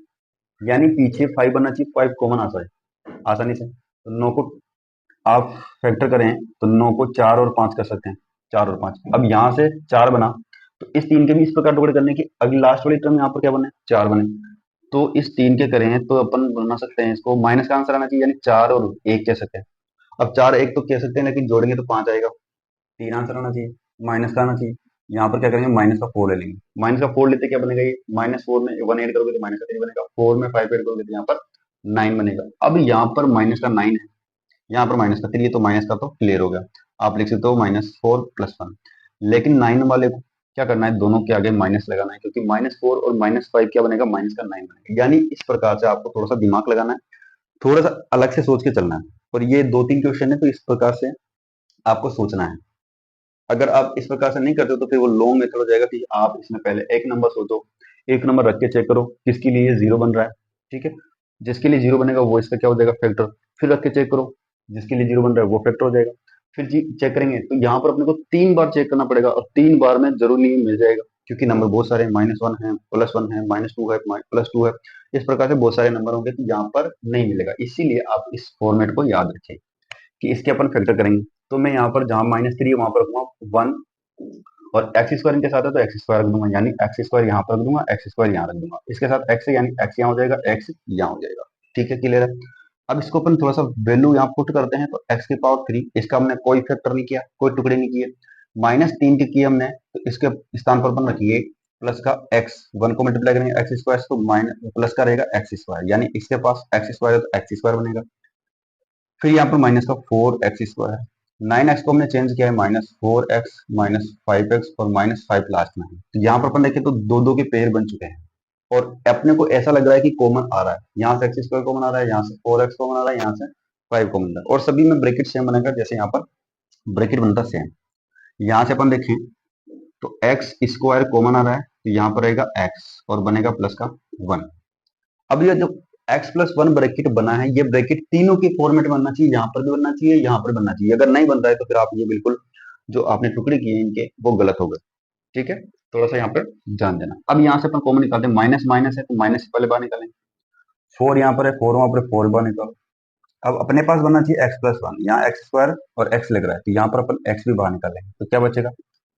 यानी पीछे 5 बनना चाहिए, 5 कॉमन आता है आसानी से। तो 9 को आप फैक्टर करें तो 9 को 4 और 5 कर सकते हैं, 4 और 5। अब यहाँ से 4 बना, तो इस 3 के भी इस प्रकार टुकड़े करने की अगली लास्ट वाली टर्म यहाँ पर क्या बने, 4 बने। तो इस 3 के करें तो अपन बना सकते हैं इसको, माइनस का आंसर आना चाहिए, यानी 4 और 1 कह सकते हैं। अब 4 1 तो कह सकते हैं, लेकिन जोड़ेंगे तो 5 आएगा, 3 आंसर आना चाहिए, माइनस का आना चाहिए। यहाँ पर क्या करेंगे, माइनस का 4 ले लेंगे, माइनस का 4 लेते क्या बनेगा, ये -4 में 1 ऐड करोगे तो माइनस का 3 बनेगा, 4 में 5 ऐड करोगे तो यहाँ पर 9 बनेगा। अब यहाँ पर माइनस का 9 है, यहाँ पर माइनस का 3 है, तो माइनस का तो क्लियर हो गया, आप लिख सकते हो -4 + 1। लेकिन 9 वाले को क्या करना है, दोनों के आगे माइनस लगाना है, क्योंकि -4 और -5 क्या बनेगा, माइनस का 9 बनेगा। यानी इस प्रकार से आपको थोड़ा सा दिमाग लगाना है, थोड़ा सा अलग से सोच के चलना है। और ये 2-3 क्वेश्चन है, तो इस प्रकार से आपको सोचना है। अगर आप इस प्रकार से नहीं करते हो तो फिर वो लॉन्ग मेथड हो जाएगा कि आप इसमें पहले एक नंबर सोचो, एक नंबर रख के चेक करो किसके लिए ये जीरो बन रहा है, ठीक है, जिसके लिए जीरो बनेगा वो इसका क्या हो जाएगा, फैक्टर। फिर रख के चेक करो, जिसके लिए जीरो बन रहा है वो फैक्टर हो जाएगा। फिर चेक करेंगे तो यहाँ पर अपने को 3 बार चेक करना पड़ेगा, और 3 बार में जरूर नहीं मिल जाएगा, क्योंकि नंबर बहुत सारे हैं, -1 है, +1 है, -2 है, +2 है, इस प्रकार से बहुत सारे नंबर होंगे, तो यहाँ पर नहीं मिलेगा। इसीलिए आप इस फॉर्मेट को याद रखें कि इसके अपन फैक्टर करेंगे। तो मैं यहाँ पर जहाँ -3 है वहां पर रखूंगा 1, और एक्स स्क्वायर इनके साथ है तो एक्स स्क्वायर रख दूंगा, यानी एक्स स्क्वायर यहाँ पर रख दूंगा, एक्स स्क्वायर यहाँ रख दूंगा, इसके साथ एक्स है यानी एक्स यहाँ हो जाएगा, एक्स यहाँ हो जाएगा। ठीक है, क्लियर है। अब इसको अपन थोड़ा सा वैल्यू यहाँ पुट करते हैं, तो एक्स की पावर 3, इसका हमने कोई फैक्टर नहीं किया, कोई टुकड़े नहीं किए, -3 के किए हमने, तो इसके स्थान पर अपन रखिए प्लस का एक्स, 1 को मल्टीप्लाई करेंगे एक्स स्क्वायर तो माइनस प्लस का रहेगा एक्स स्क्वायर, यानी इसके पास एक्स स्क्वायर है तो एक्स स्क्वायर बनेगा। फिर यहाँ पर माइनस का 4x स्क्वायर है, 9x को हमने चेंज किया है, -4x, -5x और -5 लास्ट में है। तो यहाँ पर अपन देखें तो दो दो के पेयर बन चुके हैं, और अपने को ऐसा लग रहा है कि कॉमन आ रहा है, यहाँ से एक्स स्क्वायर कॉमन आ रहा है, यहाँ से 4x कॉमन आ रहा है, यहाँ से 5 कॉमन आ रहा है, और सभी में ब्रैकेट सेम बनेगा जैसे यहाँ पर ब्रैकेट बनता सेम। यहाँ से अपन देखें तो एक्स स्क्वायर कॉमन आ रहा है, तो यहाँ पर रहेगा x और बनेगा प्लस का 1। अब ये जो x+1 ब्रैकेट बना है, ये ब्रैकेट तीनों के फॉर्मेट में बनना चाहिए, यहाँ पर भी बनना चाहिए, यहाँ पर बनना चाहिए। अगर नहीं बन रहा है तो फिर आप ये बिल्कुल जो आपने टुकड़े किए इनके वो गलत हो गए। ठीक है, थोड़ा सा यहाँ पे ध्यान देना। अब यहाँ से अपन कॉमन निकालते हैं, माइनस माइनस है तो माइनस से पहले बाहर निकालेंगे। 4 यहाँ पर है, 4 वहां पर, 4 बाहर निकालो। अब अपने पास बनना चाहिए x+1, यहाँ एक्स स्क्वायर और x लग रहा है तो यहाँ पर अपन x भी बाहर निकालेंगे तो क्या बचेगा,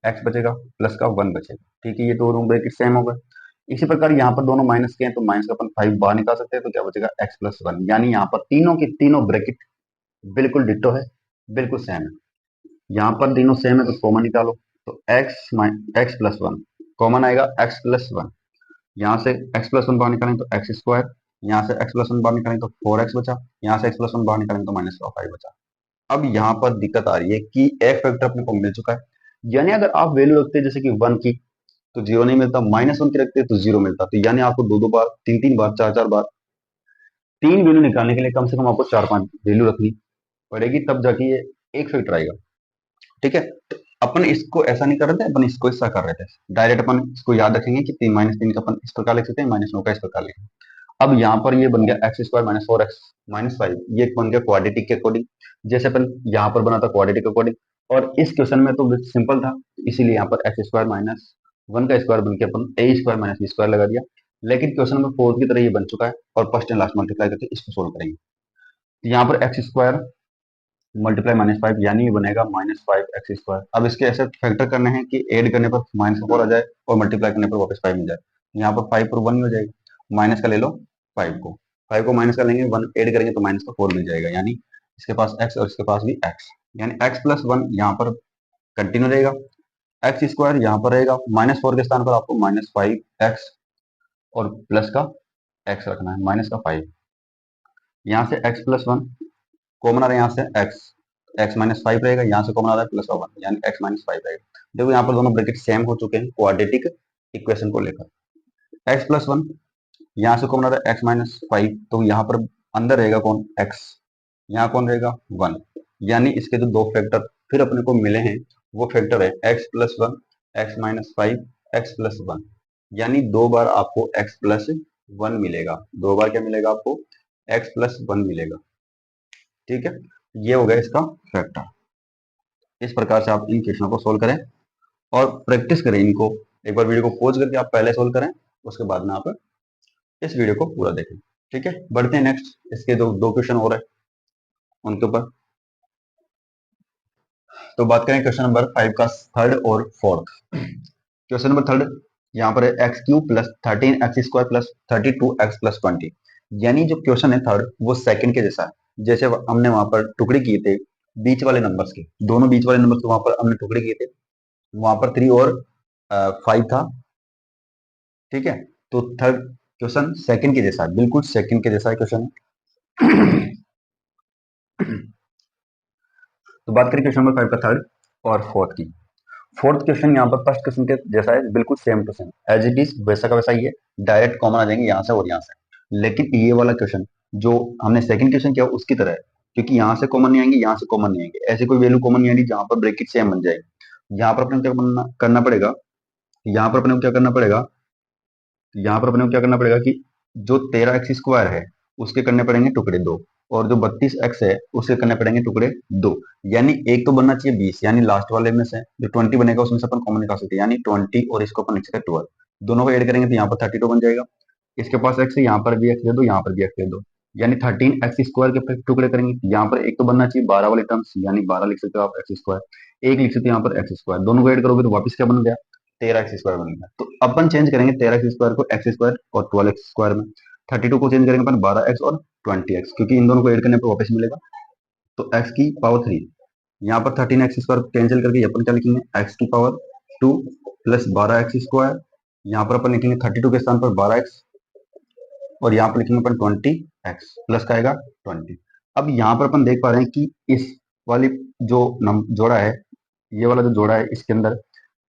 x बचेगा प्लस का 1 बचेगा। ठीक है, ये दोनों ब्रैकेट सेम हो गए। इसी प्रकार यहाँ पर दोनों माइनस के हैं तो माइनस का अपन 5 बाहर निकाल सकते हैं तो क्या बचेगा x+1, यानी यहाँ पर तीनों के तीनों ब्रैकेट बिल्कुल डिट्टो है, बिल्कुल सेम है। यहाँ पर तीनों सेम है तो कॉमन निकालो, तो x+1 कॉमन आएगा, x+1। यहाँ से x+1 बाहर निकालें तो एक्स स्क्वायर, यहाँ से x+1 बाहर निकालें तो 4x बचा, यहाँ से x+1 बाहर निकालें तो माइनस का 5 बचा। अब यहाँ पर दिक्कत आ रही है कि एक फैक्टर अपने को मिल चुका है, यानी अगर आप वैल्यू रखते हैं जैसे कि 1 की तो 0 नहीं मिलता, -1 की रखते हैं तो 0 मिलता, तो यानी आपको दो दो बार, तीन तीन बार, चार चार बार, तीन वैल्यू निकालने के लिए कम से कम आपको चार पांच वैल्यू रखनी पड़ेगी, तब जाके ये एक फैक्टर आएगा। ठीक है, तो अपन इसको ऐसा नहीं कर रहे थे, अपन इसको ऐसा कर रहे थे। डायरेक्ट अपन इसको याद रखेंगे कि 3 - 3 का अपन इस प्रकार लिख सकते हैं, -9 का इस प्रकार लिखेंगे। अब यहाँ पर ये बन गया x² - 4x - 5, ये बन गया क्वाड्रेटिक के अकॉर्डिंग, जैसे अपन यहाँ पर बना था क्वाड्रेटिक के अकॉर्डिंग। और इस क्वेश्चन में तो सिंपल था, इसीलिए यहाँ पर x² - 1 का स्क्वायर बन के अपन a² - b² लगा दिया। लेकिन क्वेश्चन नंबर 4 की तरह ये बन चुका है और फर्स्ट एंड लास्ट मल्टीप्लाई करके इसको सोल्व करेंगे। तो यहाँ पर x² मल्टीप्लाई -5 यानी ये बनेगा -5x²। अब इसके ऐसे फैक्टर करने हैं कि ऐड करने पर -4 आ जाए और मल्टीप्लाई करने पर वापस 5 मिल जाए। यहाँ पर 5 पर 1 ही हो जाएगा, माइनस का ले लो 5 को, 5 को माइनस कर लेंगे, 1 ऐड करेंगे तो माइनस का 4 मिल जाएगा, यानी इसके पास x और इसके पास भी x, यानी x+1 यहाँ पर कंटिन्यू रहेगा, x² यहाँ पर रहेगा, -4 के स्थान पर आपको -5x और प्लस का x रखना है, माइनस का 5। यहाँ से x+1 कॉमन आ रहा है, यहाँ से x-5 रहेगा, यहाँ से कॉमन आ रहा है प्लस का 1, यानी x-5 रहेगा। देखो यहाँ पर दोनों ब्रैकेट सेम हो चुके हैं क्वाड्रेटिक इक्वेशन को लेकर। x+1 यहाँ से कॉमन आ रहा है x-5, तो यहाँ पर अंदर रहेगा कौन, x, यहाँ कौन रहेगा 1, यानी इसके जो दो फैक्टर फिर अपने को मिले हैं वो फैक्टर है x+1, x-5, x+1, यानी दो बार आपको x+1 मिलेगा, दो बार क्या मिलेगा आपको, x+1 मिलेगा। ठीक है, ये हो गया इसका फैक्टर। इस प्रकार से आप इन क्वेश्चनों को सोल्व करें और प्रैक्टिस करें इनको। एक बार वीडियो को पॉज करके आप पहले सोल्व करें, उसके बाद में आप इस वीडियो को पूरा देखें। ठीक है, बढ़ते हैं नेक्स्ट, इसके दो दो क्वेश्चन और है उनके ऊपर। तो बात करें क्वेश्चन नंबर 5 का थर्ड और फोर्थ। क्वेश्चन नंबर थर्ड यहाँ पर है x³ + 13x² + 32x + 20, यानी जो क्वेश्चन है थर्ड वो सेकंड के जैसा है। जैसे हमने वहां पर टुकड़े किए थे बीच वाले नंबर्स के, दोनों बीच वाले नंबर्स के वहां पर हमने टुकड़े किए थे, वहां पर 3 और 5 था। ठीक है, तो थर्ड क्वेश्चन सेकंड के जैसा है, बिल्कुल सेकंड के जैसा है क्वेश्चन। तो बात करें क्वेश्चन नंबर 5 का थर्ड और फोर्थ की। फोर्थ क्वेश्चन यहाँ पर फर्स्ट क्वेश्चन के जैसा है, बिल्कुल same to same as it is, वैसा का वैसा ही है, डायरेक्ट कॉमन आ जाएंगे यहाँ से और यहाँ से। लेकिन ये वाला क्वेश्चन जो हमने सेकंड क्वेश्चन किया उसकी तरह है, क्योंकि यहाँ से कॉमन नहीं आएंगे, यहाँ से कॉमन नहीं आएंगे, ऐसी कोई वैल्यू कॉमन नहीं आएगी जहाँ पर ब्रैकेट सेम बन जाएगी। यहाँ पर अपने क्या करना पड़ेगा, यहाँ पर अपने को क्या करना पड़ेगा, यहाँ पर अपने को क्या करना पड़ेगा कि जो 13x² है उसके करने पड़ेंगे टुकड़े 2, और जो 32x है उसके करने पड़ेंगे टुकड़े 2, यानी एक तो बनना चाहिए 20, यानी लास्ट वाले में से जो 20 बनेगा उसमें से अपन कॉमन निकाल सकते हैं, यानी 20 और इसको अपन लिख सकते हैं 12, दोनों को ऐड करेंगे तो यहाँ पर 32 बन जाएगा। इसके पास x है, यहाँ पर भी x दे दो, यहाँ पर भी x दे दो, यानी 13x² के टुकड़े करेंगे, यहाँ पर एक तो बनना चाहिए 12 वाले टर्म्स, यानी 12 लिख सकते हो आप x², एक लिख सकते हो यहाँ पर x², दोनों को ऐड करोगे तो वापस क्या बन गया, 13x² बन गया। तो अपन चेंज करेंगे 13x² को x² और 12x² में, 32 को चेंज करेंगे अपन 12x और 20x, क्योंकि इन दोनों को ऐड करने पर वापस मिलेगा तो x की पावर 3, यहाँ पर 13x² कैंसिल करके अपन क्या लिखेंगे, x की पावर 2 प्लस 12x², यहाँ पर अपन लिखेंगे 32 के स्थान पर 12x और यहाँ पर लिखेंगे अपन 20x, प्लस का आएगा 20। अब यहाँ पर अपन देख पा रहे हैं कि इस वाली जो जोड़ा है, ये वाला जो जोड़ा है इसके अंदर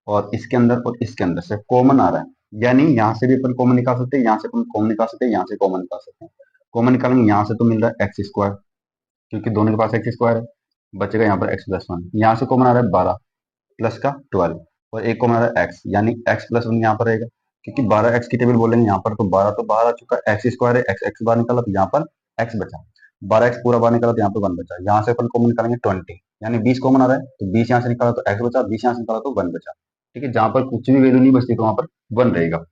और इसके अंदर और इसके अंदर से कॉमन आ रहा है, यानी यहाँ से भी अपन कॉमन निकाल सकते हैं, यहाँ से अपन कॉमन निकाल सकते हैं, यहाँ से कॉमन निकाल सकते हैं। कॉमन निकालेंगे, यहाँ से तो मिल रहा है x², क्योंकि दोनों के पास x² है, बचेगा यहाँ पर x+1, यहाँ से कॉमन आ रहा है 12 प्लस का 12 और एक कॉमन आ रहा है x, यानी x+1 यहाँ पर रहेगा, क्योंकि 12x की टेबल बोलेंगे यहाँ पर, तो 12 तो बाहर आ चुका है, एक्स स्क्वायर है, एक्स एक्स बाहर निकाला तो यहाँ पर एक्स बचा, 12x पूरा बाहर निकाला तो यहाँ पर 1 बचा, यहाँ से अपन कॉमन निकालेंगे 20, यानी 20 कॉमन आ रहा है, तो 20 यहाँ से निकाला तो एक्स बचा, 20 यहाँ से निकाला तो 1 बचा। ठीक है, जहां पर कुछ भी वैल्यू नहीं बचती तो वहां पर 1 रहेगा।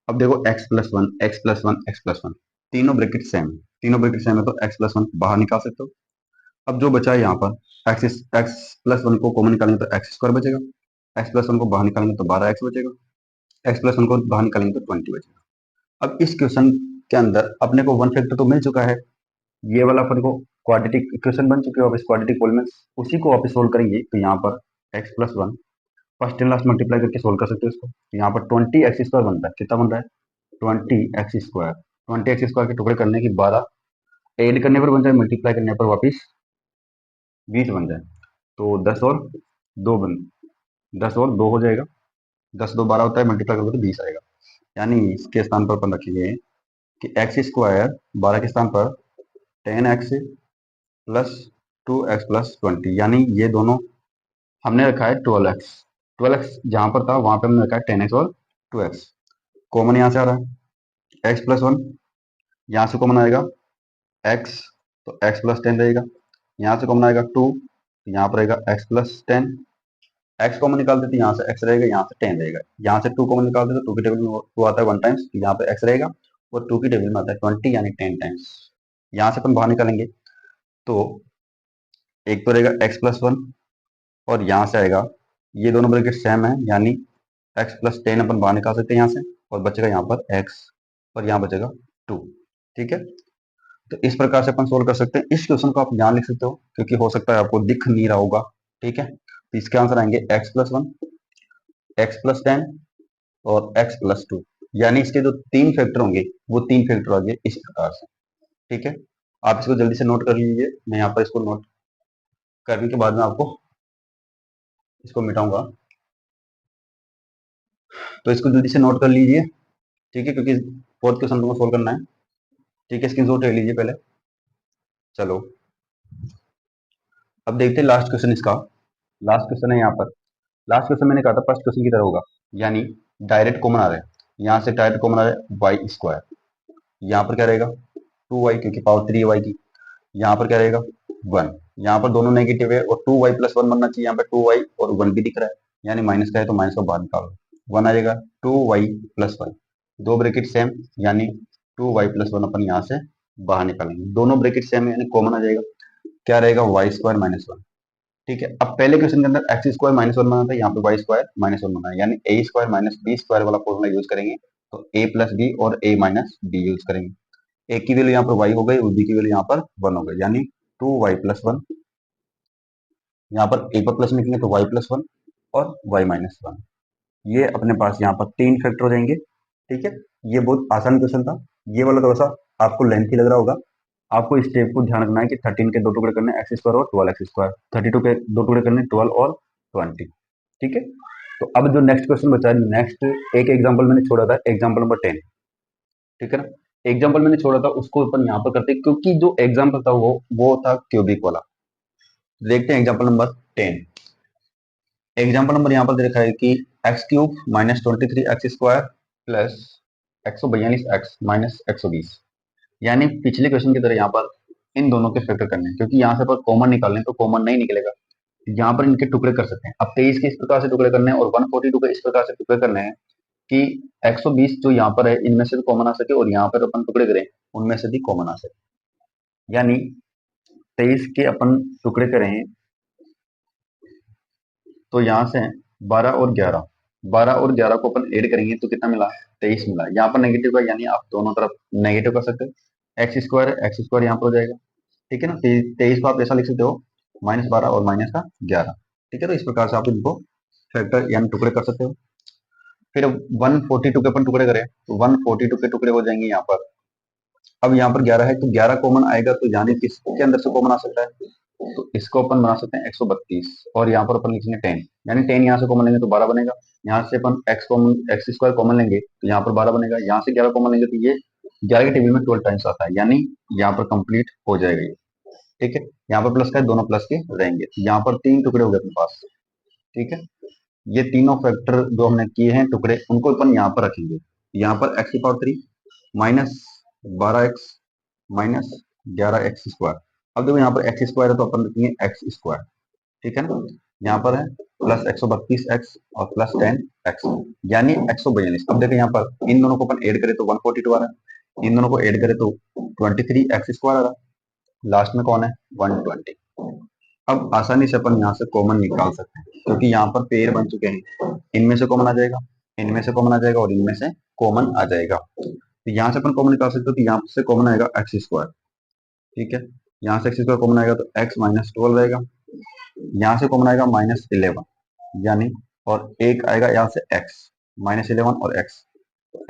अब देखो x plus one, x plus one, x plus one, तीनों ब्रैकेट सेम है, तीनों ब्रैकेट सेम है तो एक्स प्लस वन बाहर निकाल सकते हो। अब जो बचा है यहाँ पर एक्स प्लस वन को कॉमन निकालेंगे तो एक्स स्क्वायर बचेगा, एक्स प्लस वन को बाहर निकालेंगे तो 12x बचेगा, एक्स प्लस वन को बाहर निकालेंगे तो 20 बचेगा। अब इस क्वेश्चन के अंदर अपने को वन फैक्टर तो मिल चुका है, ये वाला अपन को क्वाड्रेटिक इक्वेशन बन चुकी है वापस क्वाड्रेटिक पॉलीनॉमियल, उसी को वापस सोल्व करेंगे तो यहाँ पर x plus one first and last multiply करके सोल्व कर सकते हो इसको। यहाँ पर 20x स्क्वायर बनता है, कितना बन रहा है 20x स्क्वायर, 20x स्क्वायर के टुकड़े करने की 12 ऐड करने पर बन जाए, मल्टीप्लाई करने पर वापिस 20 बन जाए, तो 10 और 2 बन 10 और 2 हो जाएगा, 10 2 12 होता है, मल्टीप्लाई करोगे तो 20 आएगा। यानी इसके स्थान पर अपन रखेंगे कि एक्स स्क्वायर 12 के स्थान पर 10x प्लस 2x प्लस 20, यानी ये दोनों हमने रखा है 12x, 12x जहां पर था वहां पे हमने रखा है 10x और 2x, कॉमन यहाँ से आ रहा है, x प्लस वन यहाँ से कॉमन आएगा x, तो x प्लस 10 रहेगा, यहाँ से कॉमन आएगा 2, यहाँ पर रहेगा x प्लस 10, x कॉमन निकालते थे यहाँ से x रहेगा, यहाँ से 10 रहेगा, यहाँ से 2 कॉमन निकालते तो 2 की टेबल में 2 आता है 1 टाइम्स, तो यहाँ पे x रहेगा, और 2 की टेबल में आता है 20 यानी 10 टाइम्स। यहाँ से अपन बाहर निकालेंगे तो एक तो रहेगा x प्लस वन, और यहाँ से आएगा, ये दोनों ब्रैकेट सेम है यानी x प्लस 10 अपन बाहर निकाल सकते हैं यहाँ से, और बचेगा यहाँ पर x, और यहाँ बचेगा 2। ठीक है, तो इस प्रकार से अपन सोल्व कर सकते हैं। इस क्वेश्चन को आप यहाँ लिख सकते हो क्योंकि हो सकता है आपको दिख नहीं रहा होगा। ठीक है, तो इसके आंसर आएंगे x plus one, x plus 10 और x प्लस 2, यानी इसके जो तीन फैक्टर होंगे वो तीन फैक्टर होंगे इस प्रकार से। ठीक है, आप इसको जल्दी से नोट कर लीजिए, मैं यहाँ पर इसको नोट करने के बाद में आपको इसको मिटाऊंगा, तो इसको जल्दी से नोट कर लीजिए। ठीक है, क्योंकि फोर्थ क्वेश्चन को सोल्व करना है। ठीक है, स्क्रीनशॉट ले लीजिए पहले। चलो अब देखते हैं लास्ट क्वेश्चन इसका। लास्ट क्वेश्चन है यहाँ पर, लास्ट क्वेश्चन मैंने कहा था फर्स्ट क्वेश्चन की तरह होगा, यानी डायरेक्ट कॉमन आ रहा है, यहाँ से डायरेक्ट कॉमन आ रहा है वाई स्क्वायर, यहाँ पर क्या रहेगा 2y क्योंकि पावर 3 है y की, यहाँ पर क्या रहेगा 1, यहाँ पर दोनों नेगेटिव है और 2y प्लस 1 बनना चाहिए, यहाँ पर 2y और 1 भी दिख रहा है, यानी माइनस का है तो माइनस का बाहर निकालो, 1 आ जाएगा 2y प्लस 1, दो ब्रैकेट सेम यानी 2y प्लस 1 अपन यहाँ से बाहर निकालेंगे, दोनों ब्रैकेट सेम है यानी कॉमन आ जाएगा, क्या रहेगा वाई स्क्वायर माइनस 1। ठीक है, अब पहले क्वेश्चन के अंदर एक्स स्क्वायर माइनस 1 बना था, यहाँ पे वाई स्क्वायर माइनस 1 बना है, यानी ए स्क्वायर माइनस बी स्क्वायर वाला फॉर्मूला यूज करेंगे, तो ए प्लस बी और ए माइनस बी यूज करेंगे। ए की वैल्यू यहाँ पर वाई हो गई और बी की वैल्यू यहाँ पर 1 हो गई, यानी 2y प्लस 1, यहाँ पर ए पर प्लस लिखेंगे तो वाई प्लस 1 और वाई माइनस 1, ये अपने पास यहाँ पर तीन फैक्टर हो जाएंगे। ठीक है, ये बहुत आसान क्वेश्चन था, ये वाला थोड़ा सा आपको लेंथी लग रहा होगा, आपको इस स्टेप को ध्यान रखना है कि 13 के दो टुकड़े करने एक्स स्क्वायर और 12 एक्स स्क्वायर, 32 के दो टुकड़े करने 12 और 20। ठीक है, तो अब जो नेक्स्ट क्वेश्चन बचा है, नेक्स्ट एक एग्जांपल मैंने छोड़ा था, एग्जांपल नंबर 10। ठीक है ना, एग्जांपल मैंने छोड़ा था उसको अपन यहाँ पर करते हैं, क्योंकि जो एग्जांपल था वो था क्यूबिक वाला। देखते हैं एग्जांपल नंबर 10। एग्जाम्पल नंबर यहाँ पर दे रखा है कि x cube minus 23x² plus 142x minus 120, यानी पिछले क्वेश्चन की तरह यहाँ पर इन दोनों के फैक्टर करने हैं, क्योंकि यहाँ से पर कॉमन निकालने तो कॉमन नहीं निकलेगा, यहाँ पर इनके टुकड़े कर सकते हैं। अब 23 के इस प्रकार से टुकड़े करने हैं और 142 के इस प्रकार से टुकड़े करने हैं कि 120 जो यहाँ पर है इनमें से कॉमन आ सके, और यहाँ पर अपन टुकड़े करें उनमें से भी कॉमन आ सके, यानी 23 के अपन टुकड़े करें तो यहाँ से 12 और 11, 12 और 11 को अपन ऐड करेंगे तो कितना मिला 23 मिला, यहाँ पर नेगेटिव का यानी आप दोनों तरफ नेगेटिव कर सकते हो, एक्स स्क्वायर यहाँ पर हो जाएगा। ठीक है ना, 23 को आप ऐसा लिख सकते हो -12 और माइनस का 11। ठीक है, तो इस प्रकार से आप इनको फैक्टर यानी टुकड़े कर सकते हो। फिर 142 के अपन टुकड़े करें तो 142 के टुकड़े हो जाएंगे यहाँ पर। अब यहाँ पर 11 है तो 11 कॉमन आएगा, तो यानी किसके अंदर से कॉमन आ सकता है, तो इसको अपन बना सकते हैं 132, और यहाँ पर अपन लिखेंगे 10, यानी 10 यहाँ से कॉमन लेंगे तो 12 बनेगा, यहाँ से अपन एक्स स्क्वायर कॉमन लेंगे तो यहाँ पर 12 बनेगा, यहाँ से 11 कॉमन लेंगे तो ये 11 के टेबल में 12 टाइम्स आता है, यानी यहाँ पर कंप्लीट हो जाएगा ये। ठीक है, यहाँ पर प्लस का है, दोनों प्लस के रहेंगे, यहाँ पर तीन टुकड़े हो गए अपने पास। ठीक है, ये तीनों फैक्टर जो हमने किए हैं टुकड़े उनको अपन यहाँ पर रखेंगे, यहाँ पर एक्स की power 3 minus 12x minus 11x square. अब देखो यहाँ पर एक्स स्क्वायर है तो अपन रखेंगे एक्स स्क्वायर, ठीक है ना। यहाँ पर है प्लस 132x और प्लस 10x यानी 142। अब देखो यहाँ पर इन दोनों को अपन ऐड करें तो 142 आ रहा है, इन दोनों को ऐड करें तो 23x स्क्वायर आ रहा है, लास्ट में कौन है 120। अब आसानी से अपन यहाँ से कॉमन निकाल सकते हैं क्योंकि यहाँ पर पेयर बन चुके हैं, इनमें से कॉमन आ जाएगा, इनमें से कॉमन आ जाएगा और इनमें से कॉमन आ जाएगा। तो यहाँ से अपन कॉमन निकाल सकते हो, तो यहाँ से कॉमन आएगा एक्स स्क्वायर, ठीक है। यहाँ से एक्स स्क्वायर कॉमन आएगा तो एक्स माइनस 12 रहेगा, यहाँ से कॉमन आएगा -11 यानी, और एक आएगा यहाँ से एक्स -11 और एक्स,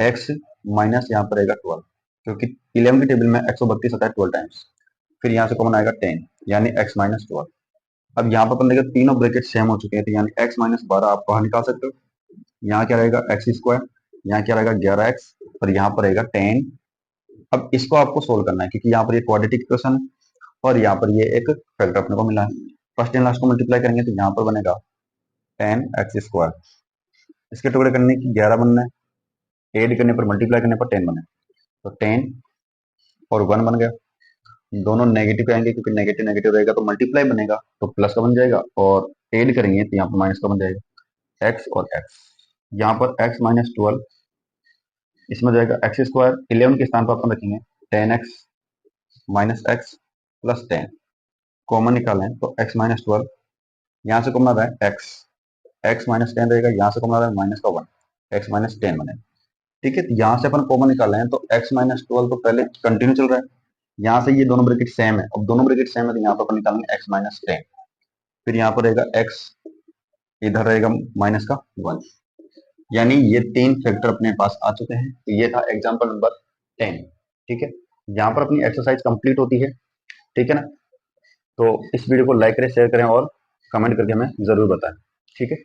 एक्स माइनस यहाँ पर आएगा 12 क्योंकि 11 की टेबल में 132 आता है 12 टाइम्स। फिर यहाँ से कॉमन आएगा 10 यानी एक्स माइनस 12। अब यहाँ पर अपन देखिए तीनों ब्रैकेट सेम हो चुके हैं, तो यानी एक्स माइनस 12 आप बाहर निकाल सकते हो। यहाँ क्या रहेगा एक्स स्क्वायर, यहाँ क्या रहेगा 11x और यहाँ पर रहेगा 10। अब इसको आपको सोल्व करना है क्योंकि यहाँ पर ये क्वाड्रेटिक इक्वेशन है और यहाँ पर ये एक फैक्टर अपने को मिला है। फर्स्ट एंड लास्ट को मल्टीप्लाई करेंगे तो यहाँ पर बनेगा 10x स्क्वायर, इसके टुकड़े करने की 11 बनना है, एड करने पर मल्टीप्लाई करने पर 10 बने, तो 10 और 1 बन गया। दोनों नेगेटिव आएंगे क्योंकि नेगेटिव नेगेटिव रहेगा तो मल्टीप्लाई बनेगा तो प्लस का बन जाएगा, और एड करेंगे तो यहाँ पर माइनस का बन जाएगा, एक्स और एक्स। यहाँ पर एक्स माइनस 12, इसमें हो जाएगा एक्स स्क्वायर, 11 के स्थान पर अपन रखेंगे 10x minus x plus 10, common निकालें तो x माइनस 12, यहाँ से कॉमन आ रहा है x, x माइनस 10 रहेगा, यहाँ से कॉमन आ रहा है माइनस का 1, x माइनस 10 बने, ठीक है। तो यहाँ से अपन कॉमन निकाले हैं तो x माइनस 12 तो पहले कंटिन्यू चल रहा है, यहाँ से ये दोनों ब्रैकेट सेम है, अब दोनों ब्रैकेट सेम है तो यहाँ पर अपन निकालेंगे x माइनस 10, फिर यहाँ पर रहेगा x, इधर रहेगा माइनस का 1, यानी ये तीन फैक्टर अपने पास आ चुके हैं। तो ये था एग्जाम्पल नंबर 10, ठीक है। यहाँ पर अपनी एक्सरसाइज कंप्लीट होती है, ठीक है ना। तो इस वीडियो को लाइक करें, शेयर करें और कमेंट करके हमें जरूर बताएं, ठीक है।